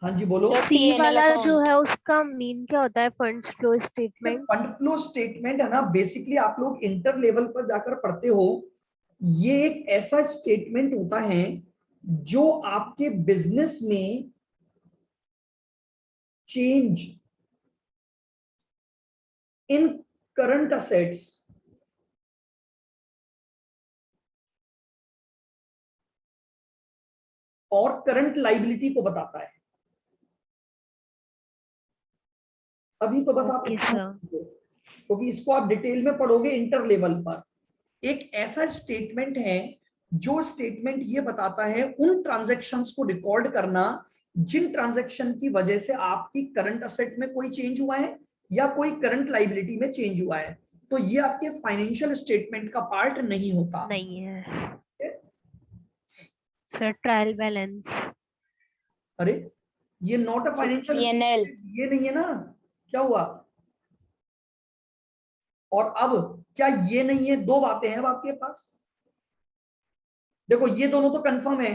हाँ जी बोलो। सर, सी P&L वाला जो account। है उसका मीन क्या होता है? Funds flow statement. Fund flow statement है ना, बेसिकली आप लोग इंटर लेवल पर जाकर पढ़ते हो। ये एक ऐसा स्टेटमेंट होता है जो आपके बिजनेस में चेंज इन करंट असेट्स और करंट लाइबिलिटी को बताता है। अभी तो बस आप ओके इतना सर। समझो, क्योंकि इसको आप डिटेल में पढ़ोगे इंटर लेवल पर। एक ऐसा स्टेटमेंट है जो स्टेटमेंट ये बताता है उन ट्रांजैक्शंस को रिकॉर्ड करना जिन ट्रांजैक्शन की वजह से आपकी करंट असेट में कोई चेंज हुआ है या कोई करंट लाइबिलिटी में चेंज हुआ है। तो ये आपके फाइनेंशियल स्टेटमेंट का पार्ट नहीं होता। नहीं है सर। Trial balance. अरे ये नॉट अ फाइनेंशियल, P&L। ये नहीं है ना। क्या हुआ? और अब क्या ये नहीं है? दो बातें हैं अब आपके पास। देखो ये दोनों तो कंफर्म है।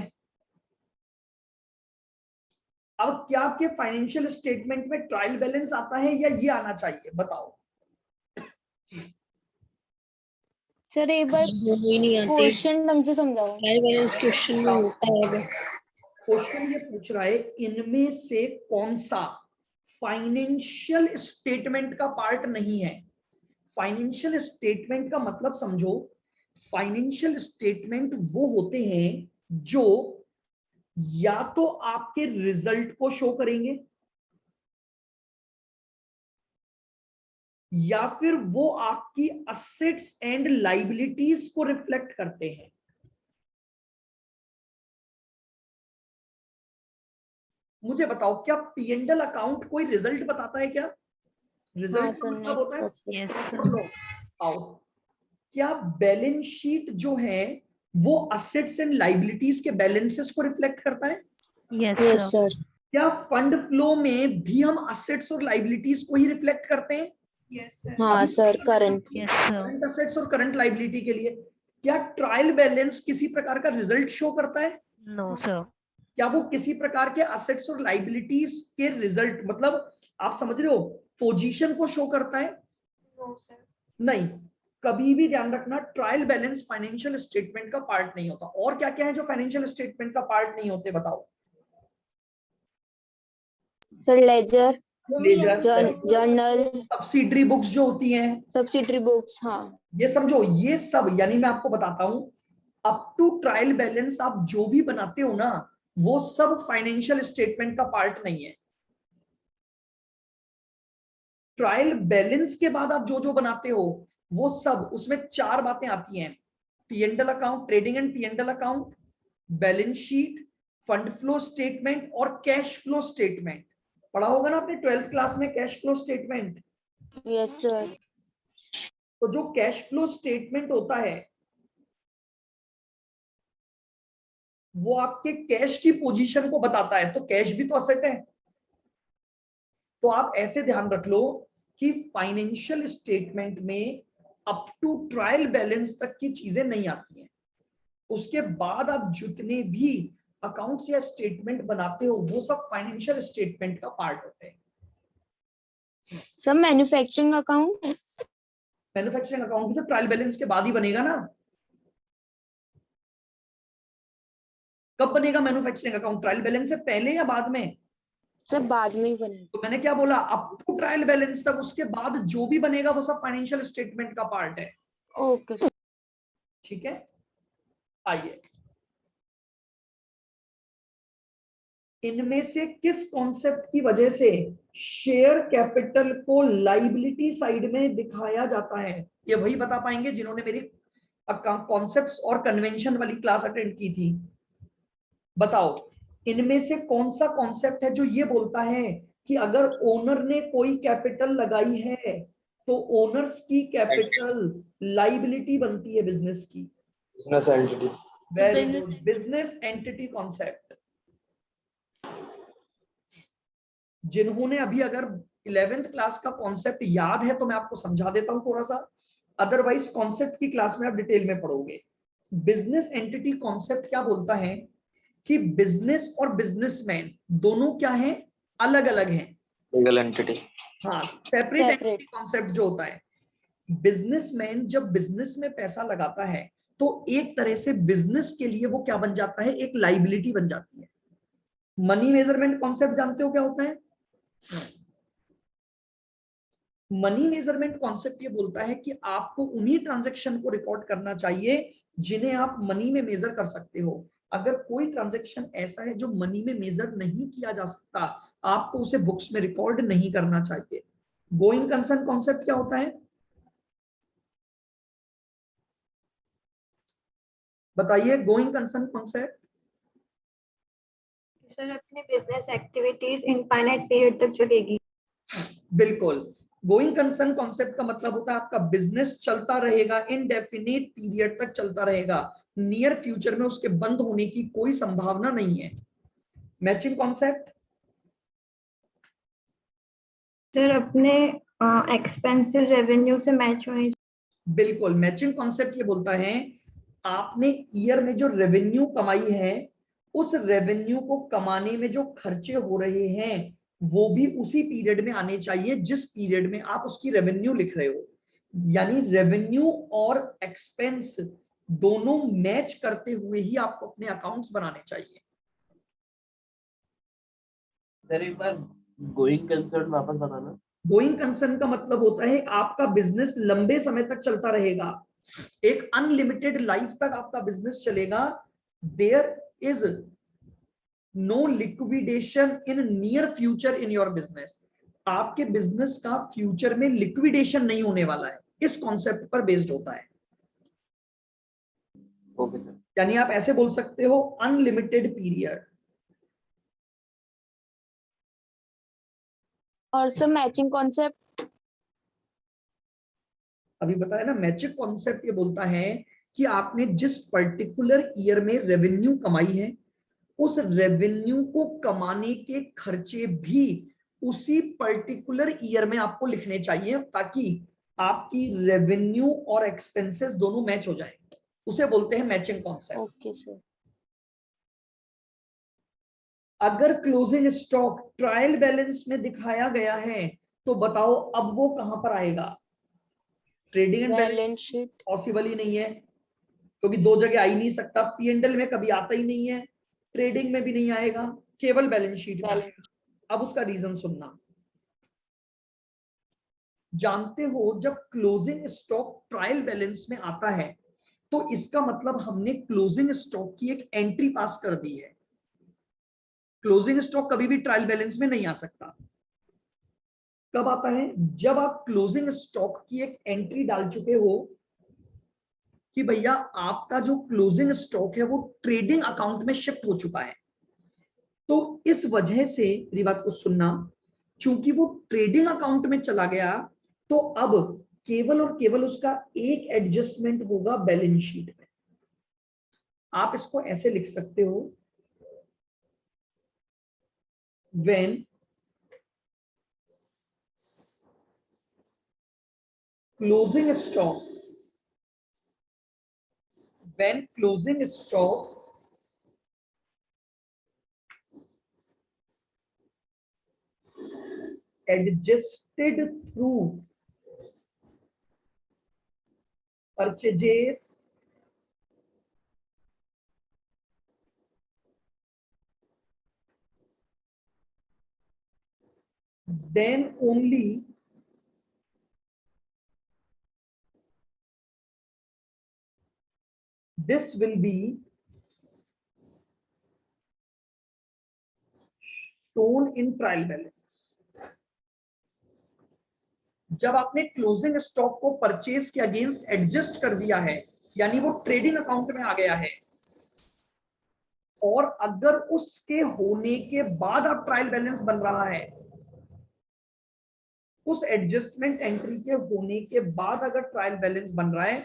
अब क्या आपके फाइनेंशियल स्टेटमेंट में ट्रायल बैलेंस आता है या ये आना चाहिए? बताओ। सर एक बार दोनों ही नहीं आते। क्वेश्चन ढंग से समझाओ। ट्रायल बैलेंस क्वेश्चन में होता है। क्वेश्चन ये पूछ रहा है इनमें से कौन सा फाइनेंशियल स्टेटमेंट का पार्ट नहीं है। फाइनेंशियल स्टेटमेंट का मतलब समझो। फाइनेंशियल स्टेटमेंट वो होते हैं जो या तो आपके रिजल्ट को शो करेंगे या फिर वो आपकी असेट्स एंड लाइबिलिटीज को रिफ्लेक्ट करते हैं। मुझे बताओ क्या P&L अकाउंट कोई रिजल्ट बताता है क्या? रिजल्ट का सर, मतलब होता है यस प्रॉफिट और लॉस। आओ, क्या बैलेंस शीट जो है वो असेट्स एंड लाइबिलिटीज के बैलेंसेस को रिफ्लेक्ट करता है? यस यस सर सर, क्या फंड फ्लो में भी हम असेट्स और लाइबिलिटीज को ही रिफ्लेक्ट करते हैं? Yes, sir. हाँ sir, current. Yes sir current assets और करंट लाइबिलिटी के लिए क्या ट्रायल बैलेंस किसी प्रकार का रिजल्ट शो करता है? नो सर क्या वो किसी प्रकार के असेट्स और लाइबिलिटीज के रिजल्ट, मतलब आप समझ रहे हो, पोजीशन को शो करता है? No, sir. नहीं, कभी भी ध्यान रखना, ट्रायल बैलेंस फाइनेंशियल स्टेटमेंट का पार्ट नहीं होता। और क्या क्या है जो फाइनेंशियल स्टेटमेंट का पार्ट नहीं होते, बताओ? Sir, ledger, ledger, journal, subsidiary books जो होती हैं, सब्सिडरी बुक्स, हाँ। ये समझो, ये सब, यानी मैं आपको बताता हूं, अप टू ट्रायल बैलेंस आप जो भी बनाते हो ना, वो सब फाइनेंशियल स्टेटमेंट का पार्ट नहीं है। ट्रायल बैलेंस के बाद आप जो जो बनाते हो वो सब, उसमें 4 बातें आती हैं: P&L account, trading and P&L account, balance sheet, fund flow statement और कैश फ्लो स्टेटमेंट। पढ़ा होगा ना आपने 12th क्लास में cash flow statement. Yes sir. तो जो कैश फ्लो स्टेटमेंट होता है वो आपके कैश की पोजीशन को बताता है, तो कैश भी तो असेट है। तो आप ऐसे ध्यान रख लो कि फाइनेंशियल स्टेटमेंट में अप टू ट्रायल बैलेंस तक की चीजें नहीं आती हैं। उसके बाद आप जितने भी अकाउंट्स या स्टेटमेंट बनाते हो वो सब फाइनेंशियल स्टेटमेंट का पार्ट होते हैं। Sir, manufacturing account, manufacturing account भी तो ट्रायल बैलेंस के बाद ही बनेगा ना। कब बनेगा मैन्युफैक्चरिंग अकाउंट? ट्रायल बैलेंस से पहले या बाद में? सर बाद में ही बनेगा। तो मैंने क्या बोला, अप टू ट्रायल बैलेंस तक, उसके बाद जो भी बनेगा वो सब फाइनेंशियल स्टेटमेंट का पार्ट है। Okay sir. ठीक है, आइए, इनमें से किस कॉन्सेप्ट की वजह से शेयर कैपिटल को लाइबिलिटी साइड में दिखाया जाता है? ये वही बता पाएंगे जिन्होंने मेरी कॉन्सेप्ट्स और कन्वेंशन वाली क्लास अटेंड की थी। बताओ, इनमें से कौन सा कॉन्सेप्ट है जो ये बोलता है कि अगर ओनर ने कोई कैपिटल लगाई है तो ओनर्स की कैपिटल लाइबिलिटी बनती है बिजनेस की? Business entity. Very good, business entity concept. जिन्होंने अभी अगर 11th क्लास का कॉन्सेप्ट याद है तो मैं आपको समझा देता हूं थोड़ा सा, अदरवाइज कॉन्सेप्ट की क्लास में आप डिटेल में पढ़ोगे। बिजनेस एंटिटी कॉन्सेप्ट क्या बोलता है कि बिजनेस और बिजनेसमैन दोनों क्या हैं? अलग अलग हैं। Legal entity. हाँ, सेपरेट एंटिटी कॉन्सेप्ट जो होता है, बिजनेसमैन जब बिजनेस में पैसा लगाता है तो एक तरह से बिजनेस के लिए वो क्या बन जाता है? एक लाइबिलिटी बन जाती है। मनी मेजरमेंट कॉन्सेप्ट जानते हो क्या होता है? मनी मेजरमेंट कॉन्सेप्ट ये बोलता है कि आपको उन्हीं ट्रांजैक्शन को रिकॉर्ड करना चाहिए जिन्हें आप मनी में मेजर कर सकते हो। अगर कोई ट्रांजैक्शन ऐसा है जो मनी में मेजर नहीं किया जा सकता, आपको उसे बुक्स में रिकॉर्ड नहीं करना चाहिए। गोइंग कंसर्न कॉन्सेप्ट क्या होता है? बताइए, गोइंग कंसर्न कॉन्सेप्ट। सर, अपने बिजनेस एक्टिविटीज इनफाइनाइट पीरियड तक चलेगी। बिल्कुल, गोइंग कंसर्न कॉन्सेप्ट का मतलब होता है आपका बिजनेस चलता रहेगा, इनडेफिनिट पीरियड तक चलता रहेगा, नियर फ्यूचर में उसके बंद होने की कोई संभावना नहीं है। Matching concept. सर, अपने एक्सपेंसेस रेवेन्यू से मैच होने। बिल्कुल, मैचिंग कॉन्सेप्ट ये बोलता है आपने ईयर में जो रेवेन्यू कमाई है उस रेवेन्यू को कमाने में जो खर्चे हो रहे हैं वो भी उसी पीरियड में आने चाहिए जिस पीरियड में आप उसकी रेवेन्यू लिख रहे हो। यानी रेवेन्यू और एक्सपेंस दोनों मैच करते हुए ही आपको अपने अकाउंट्स बनाने चाहिए। सर एक बार गोइंग कंसर्न वापस बताना। गोइंग कंसर्न का मतलब होता है आपका बिजनेस लंबे समय तक चलता रहेगा, एक अनलिमिटेड लाइफ तक आपका बिजनेस चलेगा। There is no liquidation in near future in your business. आपके बिजनेस का फ्यूचर में लिक्विडेशन नहीं होने वाला है, इस कॉन्सेप्ट पर बेस्ड होता है। Okay sir. यानी आप ऐसे बोल सकते हो अनलिमिटेड पीरियड। और सर मैचिंग कॉन्सेप्ट? अभी बताया ना, मैचिंग कॉन्सेप्ट ये बोलता है कि आपने जिस पर्टिकुलर ईयर में रेवेन्यू कमाई है, उस रेवेन्यू को कमाने के खर्चे भी उसी पर्टिकुलर ईयर में आपको लिखने चाहिए, ताकि आपकी रेवेन्यू और एक्सपेंसेस दोनों मैच हो जाए। उसे बोलते हैं मैचिंग कॉन्सेप्ट। Okay sir. अगर क्लोजिंग स्टॉक ट्रायल बैलेंस में दिखाया गया है तो बताओ अब वो कहां पर आएगा? Trading and balance balance sheet. Possible ही नहीं है, क्योंकि दो जगह आ ही नहीं सकता। P&L में कभी आता ही नहीं है, ट्रेडिंग में भी नहीं आएगा, केवल बैलेंस शीट में आएगा। अब उसका रीजन सुनना। जानते हो, जब क्लोजिंग स्टॉक ट्रायल बैलेंस में आता है तो इसका मतलब हमने क्लोजिंग स्टॉक की एक एंट्री पास कर दी है। क्लोजिंग स्टॉक कभी भी ट्रायल बैलेंस में नहीं आ सकता। कब आता है? जब आप क्लोजिंग स्टॉक की एक एंट्री डाल चुके हो कि भैया आपका जो क्लोजिंग स्टॉक है वो ट्रेडिंग अकाउंट में शिफ्ट हो चुका है। तो इस वजह से मेरी बात को सुनना, चूंकि वो ट्रेडिंग अकाउंट में चला गया तो अब केवल और केवल उसका एक एडजस्टमेंट होगा बैलेंस शीट में। आप इसको ऐसे लिख सकते हो, when closing stock adjusted through purchases then only this will be shown in trial balance। जब आपने क्लोजिंग स्टॉक को परचेज के अगेंस्ट एडजस्ट कर दिया है, यानी वो ट्रेडिंग अकाउंट में आ गया है, और अगर उसके होने के बाद आप ट्रायल बैलेंस बन रहा है, उस एडजस्टमेंट एंट्री के होने के बाद अगर ट्रायल बैलेंस बन रहा है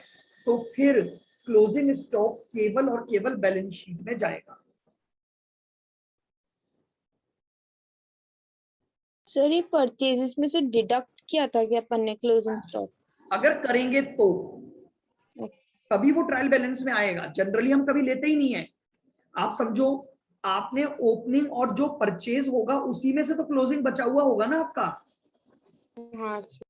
तो फिर क्लोजिंग स्टॉक केवल और केवल बैलेंस शीट में जाएगा। सर ये परचेजेस में से डिडक्ट किया था क्या अपन ने क्लोजिंग स्टॉक? अगर करेंगे तो तभी वो ट्रायल बैलेंस में आएगा। जनरली हम कभी लेते ही नहीं है। आप समझो, आपने ओपनिंग और जो परचेज होगा उसी में से तो क्लोजिंग बचा हुआ होगा ना आपका। हाँ सर।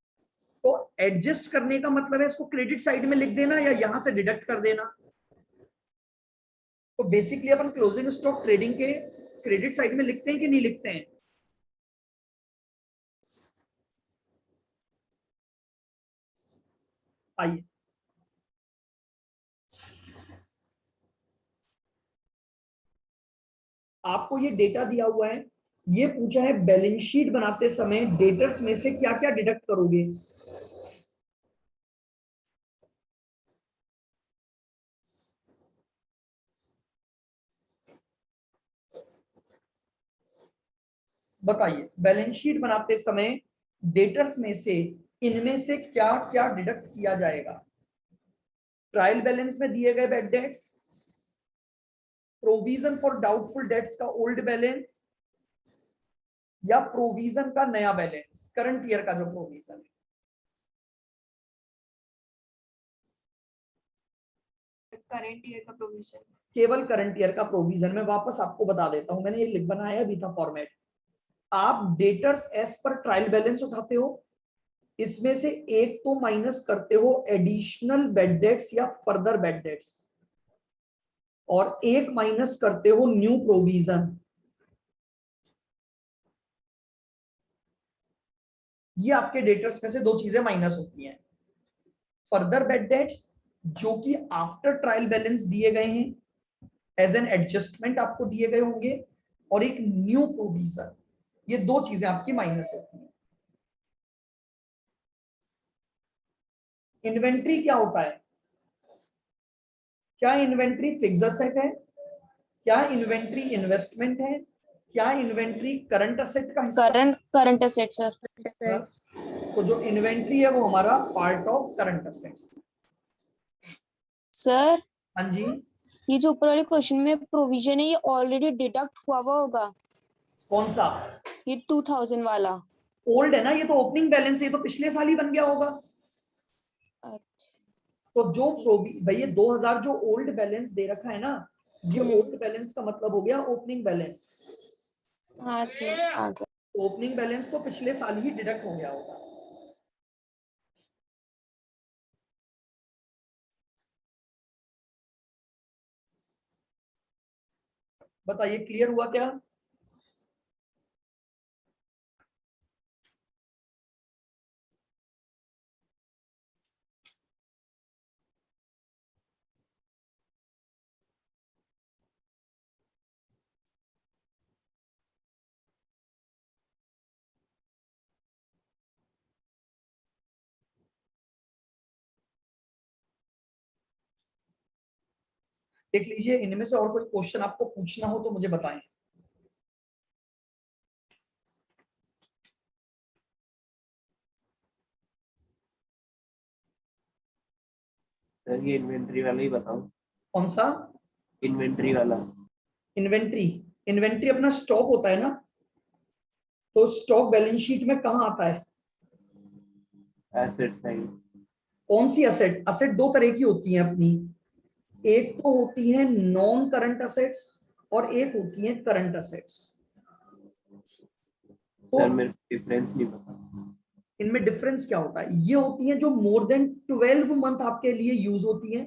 तो एडजस्ट करने का मतलब है इसको क्रेडिट साइड में लिख देना या यहां से डिडक्ट कर देना। तो बेसिकली अपन क्लोजिंग स्टॉक ट्रेडिंग के क्रेडिट साइड में लिखते हैं कि नहीं लिखते हैं? आइए, आपको ये डेटा दिया हुआ है, ये पूछा है बैलेंस शीट बनाते समय डेटर्स में से क्या क्या डिडक्ट करोगे। बताइए, बैलेंस शीट बनाते समय डेटर्स में से इनमें से क्या क्या डिडक्ट किया जाएगा? ट्रायल बैलेंस में दिए गए bad debts, provision for doubtful debts का ओल्ड बैलेंस, या प्रोविजन का नया बैलेंस, करंट ईयर का जो प्रोविजन है। करंट ईयर का प्रोविजन। केवल करंट ईयर का प्रोविजन। मैं वापस आपको बता देता हूं, मैंने ये लिख बनाया भी था फॉर्मेट। आप डेटर्स एस पर ट्रायल बैलेंस उठाते हो, इसमें से एक तो माइनस करते हो एडिशनल बैड डेट्स या फर्दर बैड डेट्स, और एक माइनस करते हो न्यू प्रोविजन। ये आपके डेटर्स में से दो चीजें माइनस होती हैं। फर्दर बैड डेट्स जो कि आफ्टर ट्रायल बैलेंस दिए गए हैं, एज एन एडजस्टमेंट आपको दिए गए होंगे, और एक न्यू प्रोविजन, ये दो चीजें आपकी माइनस होती हैं। इन्वेंट्री क्या होता है? क्या इन्वेंट्री फिक्स्ड असेट है? क्या इन्वेंट्री इन्वेस्टमेंट है? क्या इन्वेंट्री करंट असेट का हिस्सा? Current current asset sir. बस, तो जो इन्वेंट्री है वो हमारा part of current assets. Sir हाँ जी, ये जो ऊपर वाले क्वेश्चन में प्रोविजन है ये ऑलरेडी डिडक्ट हुआ होगा, कौन सा? ये 2000 वाला। ओल्ड है ना, ये तो ओपनिंग बैलेंस है, ये तो पिछले साल ही बन गया होगा। अच्छा तो जो भाई ये 2000 जो ओल्ड बैलेंस दे रखा है ना, ये ओल्ड बैलेंस का मतलब हो गया ओपनिंग बैलेंस। हाँ सर आ गया। ओपनिंग बैलेंस तो पिछले साल ही डिडक्ट हो गया होगा। बताइए क्लियर हुआ क्या? देख लीजिए, इनमें से और कोई क्वेश्चन आपको पूछना हो तो मुझे बताएं। सर ये इन्वेंट्री वाला ही बताओ। कौन सा? इन्वेंट्री वाला। इन्वेंट्री? इन्वेंट्री अपना स्टॉक होता है ना, तो स्टॉक बैलेंस शीट में कहाँ आता है? Asset side. कौन सी एसेट? एसेट दो तरह की होती है अपनी, एक तो होती है नॉन करंट एसेट्स और एक होती है करंट एसेट्स। सर मेरे डिफरेंस नहीं पता। इनमें डिफरेंस क्या होता है? ये होती हैं जो मोर देन 12 मंथ आपके लिए यूज होती हैं,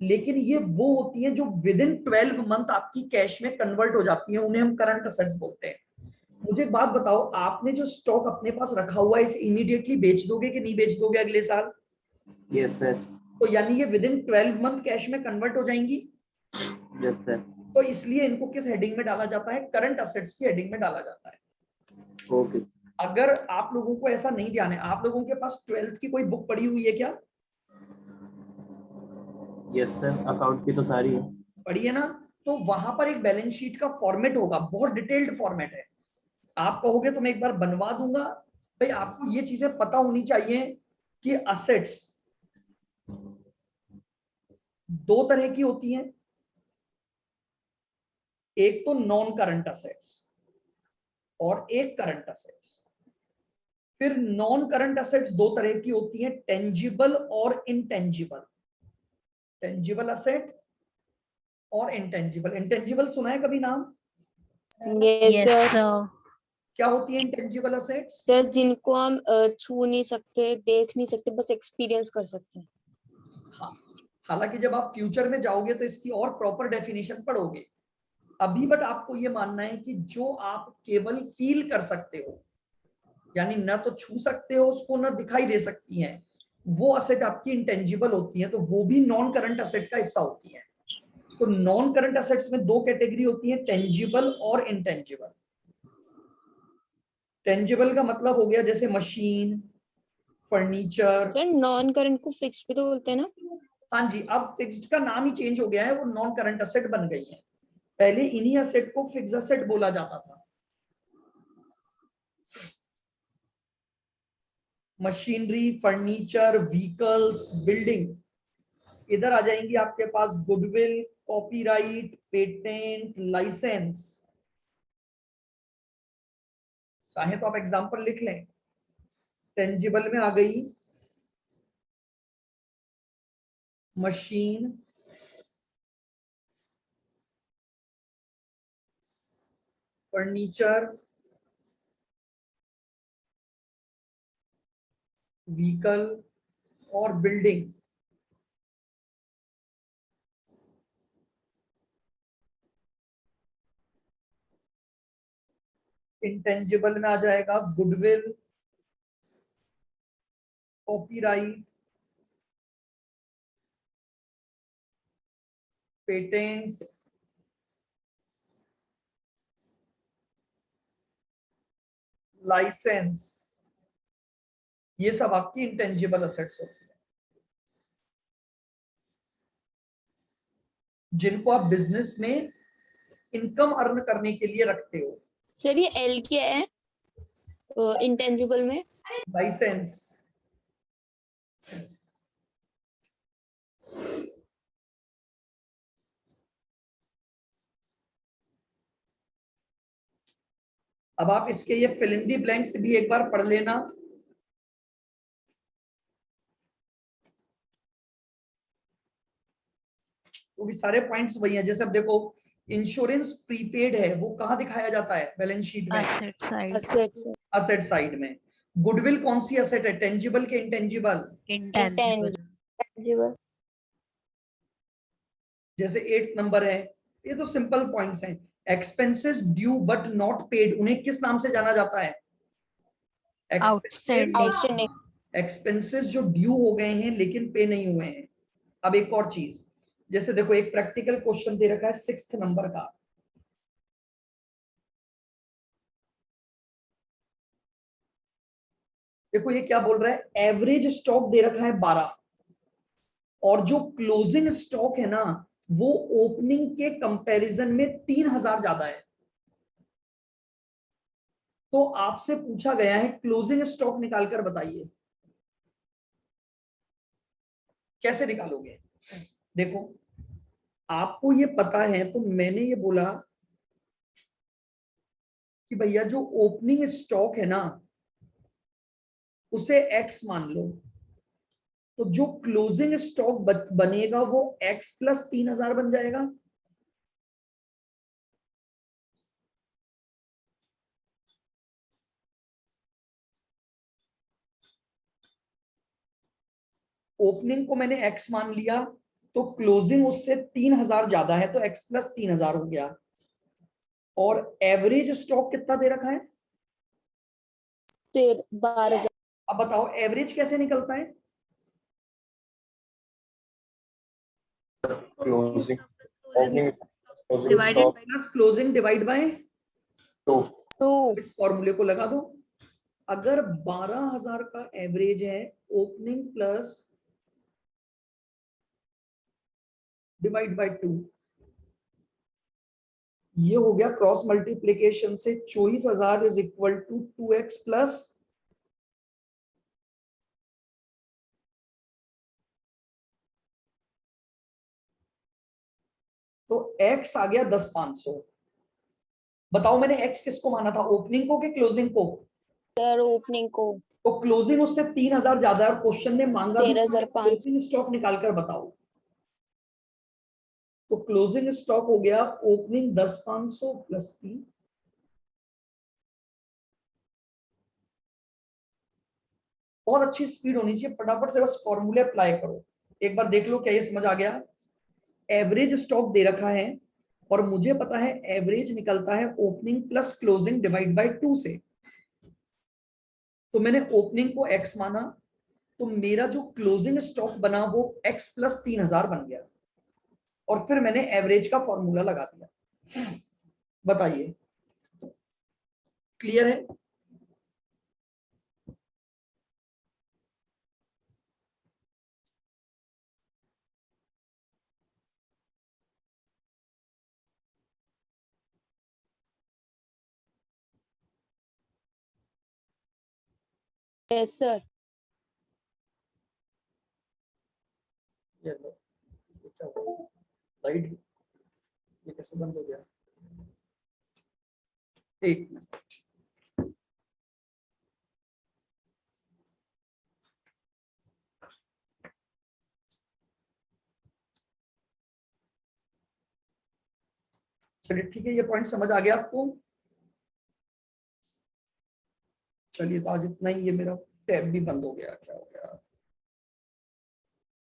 लेकिन ये वो होती हैं जो विद इन 12 मंथ आपकी कैश में कन्वर्ट हो जाती हैं, उन्हें हम करंट एसेट्स बोलते हैं। मुझे एक बात बताओ, आपने जो स्टॉक अपने पास रखा हुआ है इसे इमीडिएटली बेच दोगे कि नहीं बेच दोगे अगले साल? Yes sir. तो यानी ये विद इन 12 मंथ कैश में कन्वर्ट हो जाएंगी। Yes sir. तो इसलिए इनको किस हेडिंग में डाला जाता है? करंट एसेट्स की हेडिंग में डाला जाता है। ओके। अगर आप लोगों को ऐसा नहीं ध्यान है, आप लोगों के पास 12th की कोई बुक पड़ी हुई है क्या? यस सर, अकाउंट की तो सारी है। पड़ी है ना? तो वहां पर एक बैलेंस शीट का फॉर्मेट होगा, बहुत डिटेल्ड फॉर्मेट है। आप कहोगे तो मैं एक बार बनवा दूंगा। भाई आपको ये चीजें पता होनी चाहिए कि असेट्स दो तरह की होती हैं, एक तो नॉन करंट असेट्स और एक करंट असेट्स। फिर नॉन करंट असेट्स दो तरह की होती हैं, टेंजिबल और इनटेंजिबल। टेंजिबल असेट और इंटेंजिबल। इंटेंजिबल सुना है कभी नाम? Yes yes sir. सर। क्या होती है इंटेंजिबल असेट्स? सर जिनको हम छू नहीं सकते, देख नहीं सकते, बस एक्सपीरियंस कर सकते हैं। हाँ, हालांकि जब आप फ्यूचर में जाओगे तो इसकी और प्रॉपर डेफिनेशन पढ़ोगे। अभी बट आपको ये मानना है कि जो आप केवल फील कर सकते हो, यानी ना तो छू सकते हो उसको, ना दिखाई दे सकती हैं, वो असेट आपकी इंटेंजिबल होती है, तो वो भी नॉन करंट असेट का हिस्सा होती है। तो नॉन करंट असेट्स में दो कैटेगरी होती है, टेंजिबल और इंटेंजिबल। टेंजिबल का मतलब हो गया जैसे machine, furniture. Sir non current को फिक्स भी तो बोलते हैं ना? हाँ जी, अब फिक्स्ड का नाम ही चेंज हो गया है, वो नॉन करंट असेट बन गई है। पहले इन्हीं असेट को फिक्स्ड असेट बोला जाता था। Machinery, furniture, vehicles, building. इधर आ जाएंगी आपके पास गुडविल, कॉपीराइट, पेटेंट, लाइसेंस। चाहे तो आप एग्जांपल लिख लें। टेंजिबल में आ गई मशीन, फर्नीचर, व्हीकल और बिल्डिंग। इंटेंजिबल में आ जाएगा गुडविल, कॉपीराइट, पेटेंट, लाइसेंस। ये सब आपकी इंटेंजिबल असेट्स होती है, जिनको आप बिजनेस में इनकम अर्न करने के लिए रखते हो। सर ये एल क्या है? इंटेंजिबल में लाइसेंस, अब आप इसके ये फिल इन दी ब्लैंक्स भी एक बार पढ़ लेना। वो भी सारे पॉइंट्स वही हैं। जैसे अब देखो इंश्योरेंस प्रीपेड है, वो कहाँ दिखाया जाता है बैलेंस शीट में? Asset side, assets asset side में। गुडविल कौन सी असेट है, टेंजिबल के इंटेंजिबल? इंटेंजिबल, इंटेंजिबल जैसे 8 नंबर है, ये तो सिंपल पॉइंट्स हैं। Expenses due but not paid, उन्हें किस नाम से जाना जाता है? आउटस्टैंडिंग, आउटस्टैंडिंग एक्सपेंसेस जो ड्यू हो गए हैं लेकिन पे नहीं हुए हैं। अब एक और चीज, जैसे देखो एक प्रैक्टिकल क्वेश्चन दे रखा है 6th नंबर का, देखो ये क्या बोल रहा है, एवरेज स्टॉक दे रखा है 12 और जो क्लोजिंग स्टॉक है ना वो ओपनिंग के कंपैरिजन में 3000 ज्यादा है। तो आपसे पूछा गया है क्लोजिंग स्टॉक निकाल कर बताइए, कैसे निकालोगे? देखो आपको ये पता है, तो मैंने ये बोला कि भैया जो ओपनिंग स्टॉक है ना उसे x मान लो, तो जो क्लोजिंग स्टॉक बनेगा वो x प्लस 3000 बन जाएगा। ओपनिंग को मैंने x मान लिया, तो क्लोजिंग उससे 3000 ज्यादा है, तो x प्लस 3000 हो गया। और एवरेज स्टॉक कितना दे रखा है? 12,000 अब बताओ एवरेज कैसे निकलता है? closing opening closing Divided stock plus closing divide by 2 2 इस फॉर्मूले को लगा दो। अगर 12,000 का एवरेज है, ओपनिंग प्लस डिवाइड बाय 2, ये हो गया क्रॉस मल्टीप्लीकेशन से 24,000 इज इक्वल टू 2x प्लस तो x आ गया 10,500। बताओ मैंने x किसको माना था, ओपनिंग को कि क्लोजिंग को? सर ओपनिंग को तो क्लोजिंग उससे 3000 ज्यादा है और क्वेश्चन ने मांगा भी 13,500 क्लोजिंग स्टॉक निकालकर बताओ। तो क्लोजिंग स्टॉक हो गया ओपनिंग 10,500 प्लस 3। बहुत अच्छी स्पीड होनी चाहिए, फटाफट से बस फॉर्मूले अप्लाई करो। एक बार देख लो क्या ये समझ आ गया? एवरेज स्टॉक दे रखा है और मुझे पता है एवरेज निकलता है opening plus closing divide by 2 से। तो मैंने ओपनिंग को x माना, तो मेरा जो क्लोजिंग स्टॉक बना वो x प्लस 3000 बन गया और फिर मैंने एवरेज का फॉर्मूला लगा दिया। बताइए क्लियर है? यस सर ये लो, ये क्या हुआ? लाइट ये कैसे बंद हो गया? एक मिनट, चलिए ठीक है, ये पॉइंट समझ आ गया आपको? चलिए तो आज इतना ही। ये मेरा टैब भी बंद हो गया, क्या हो गया?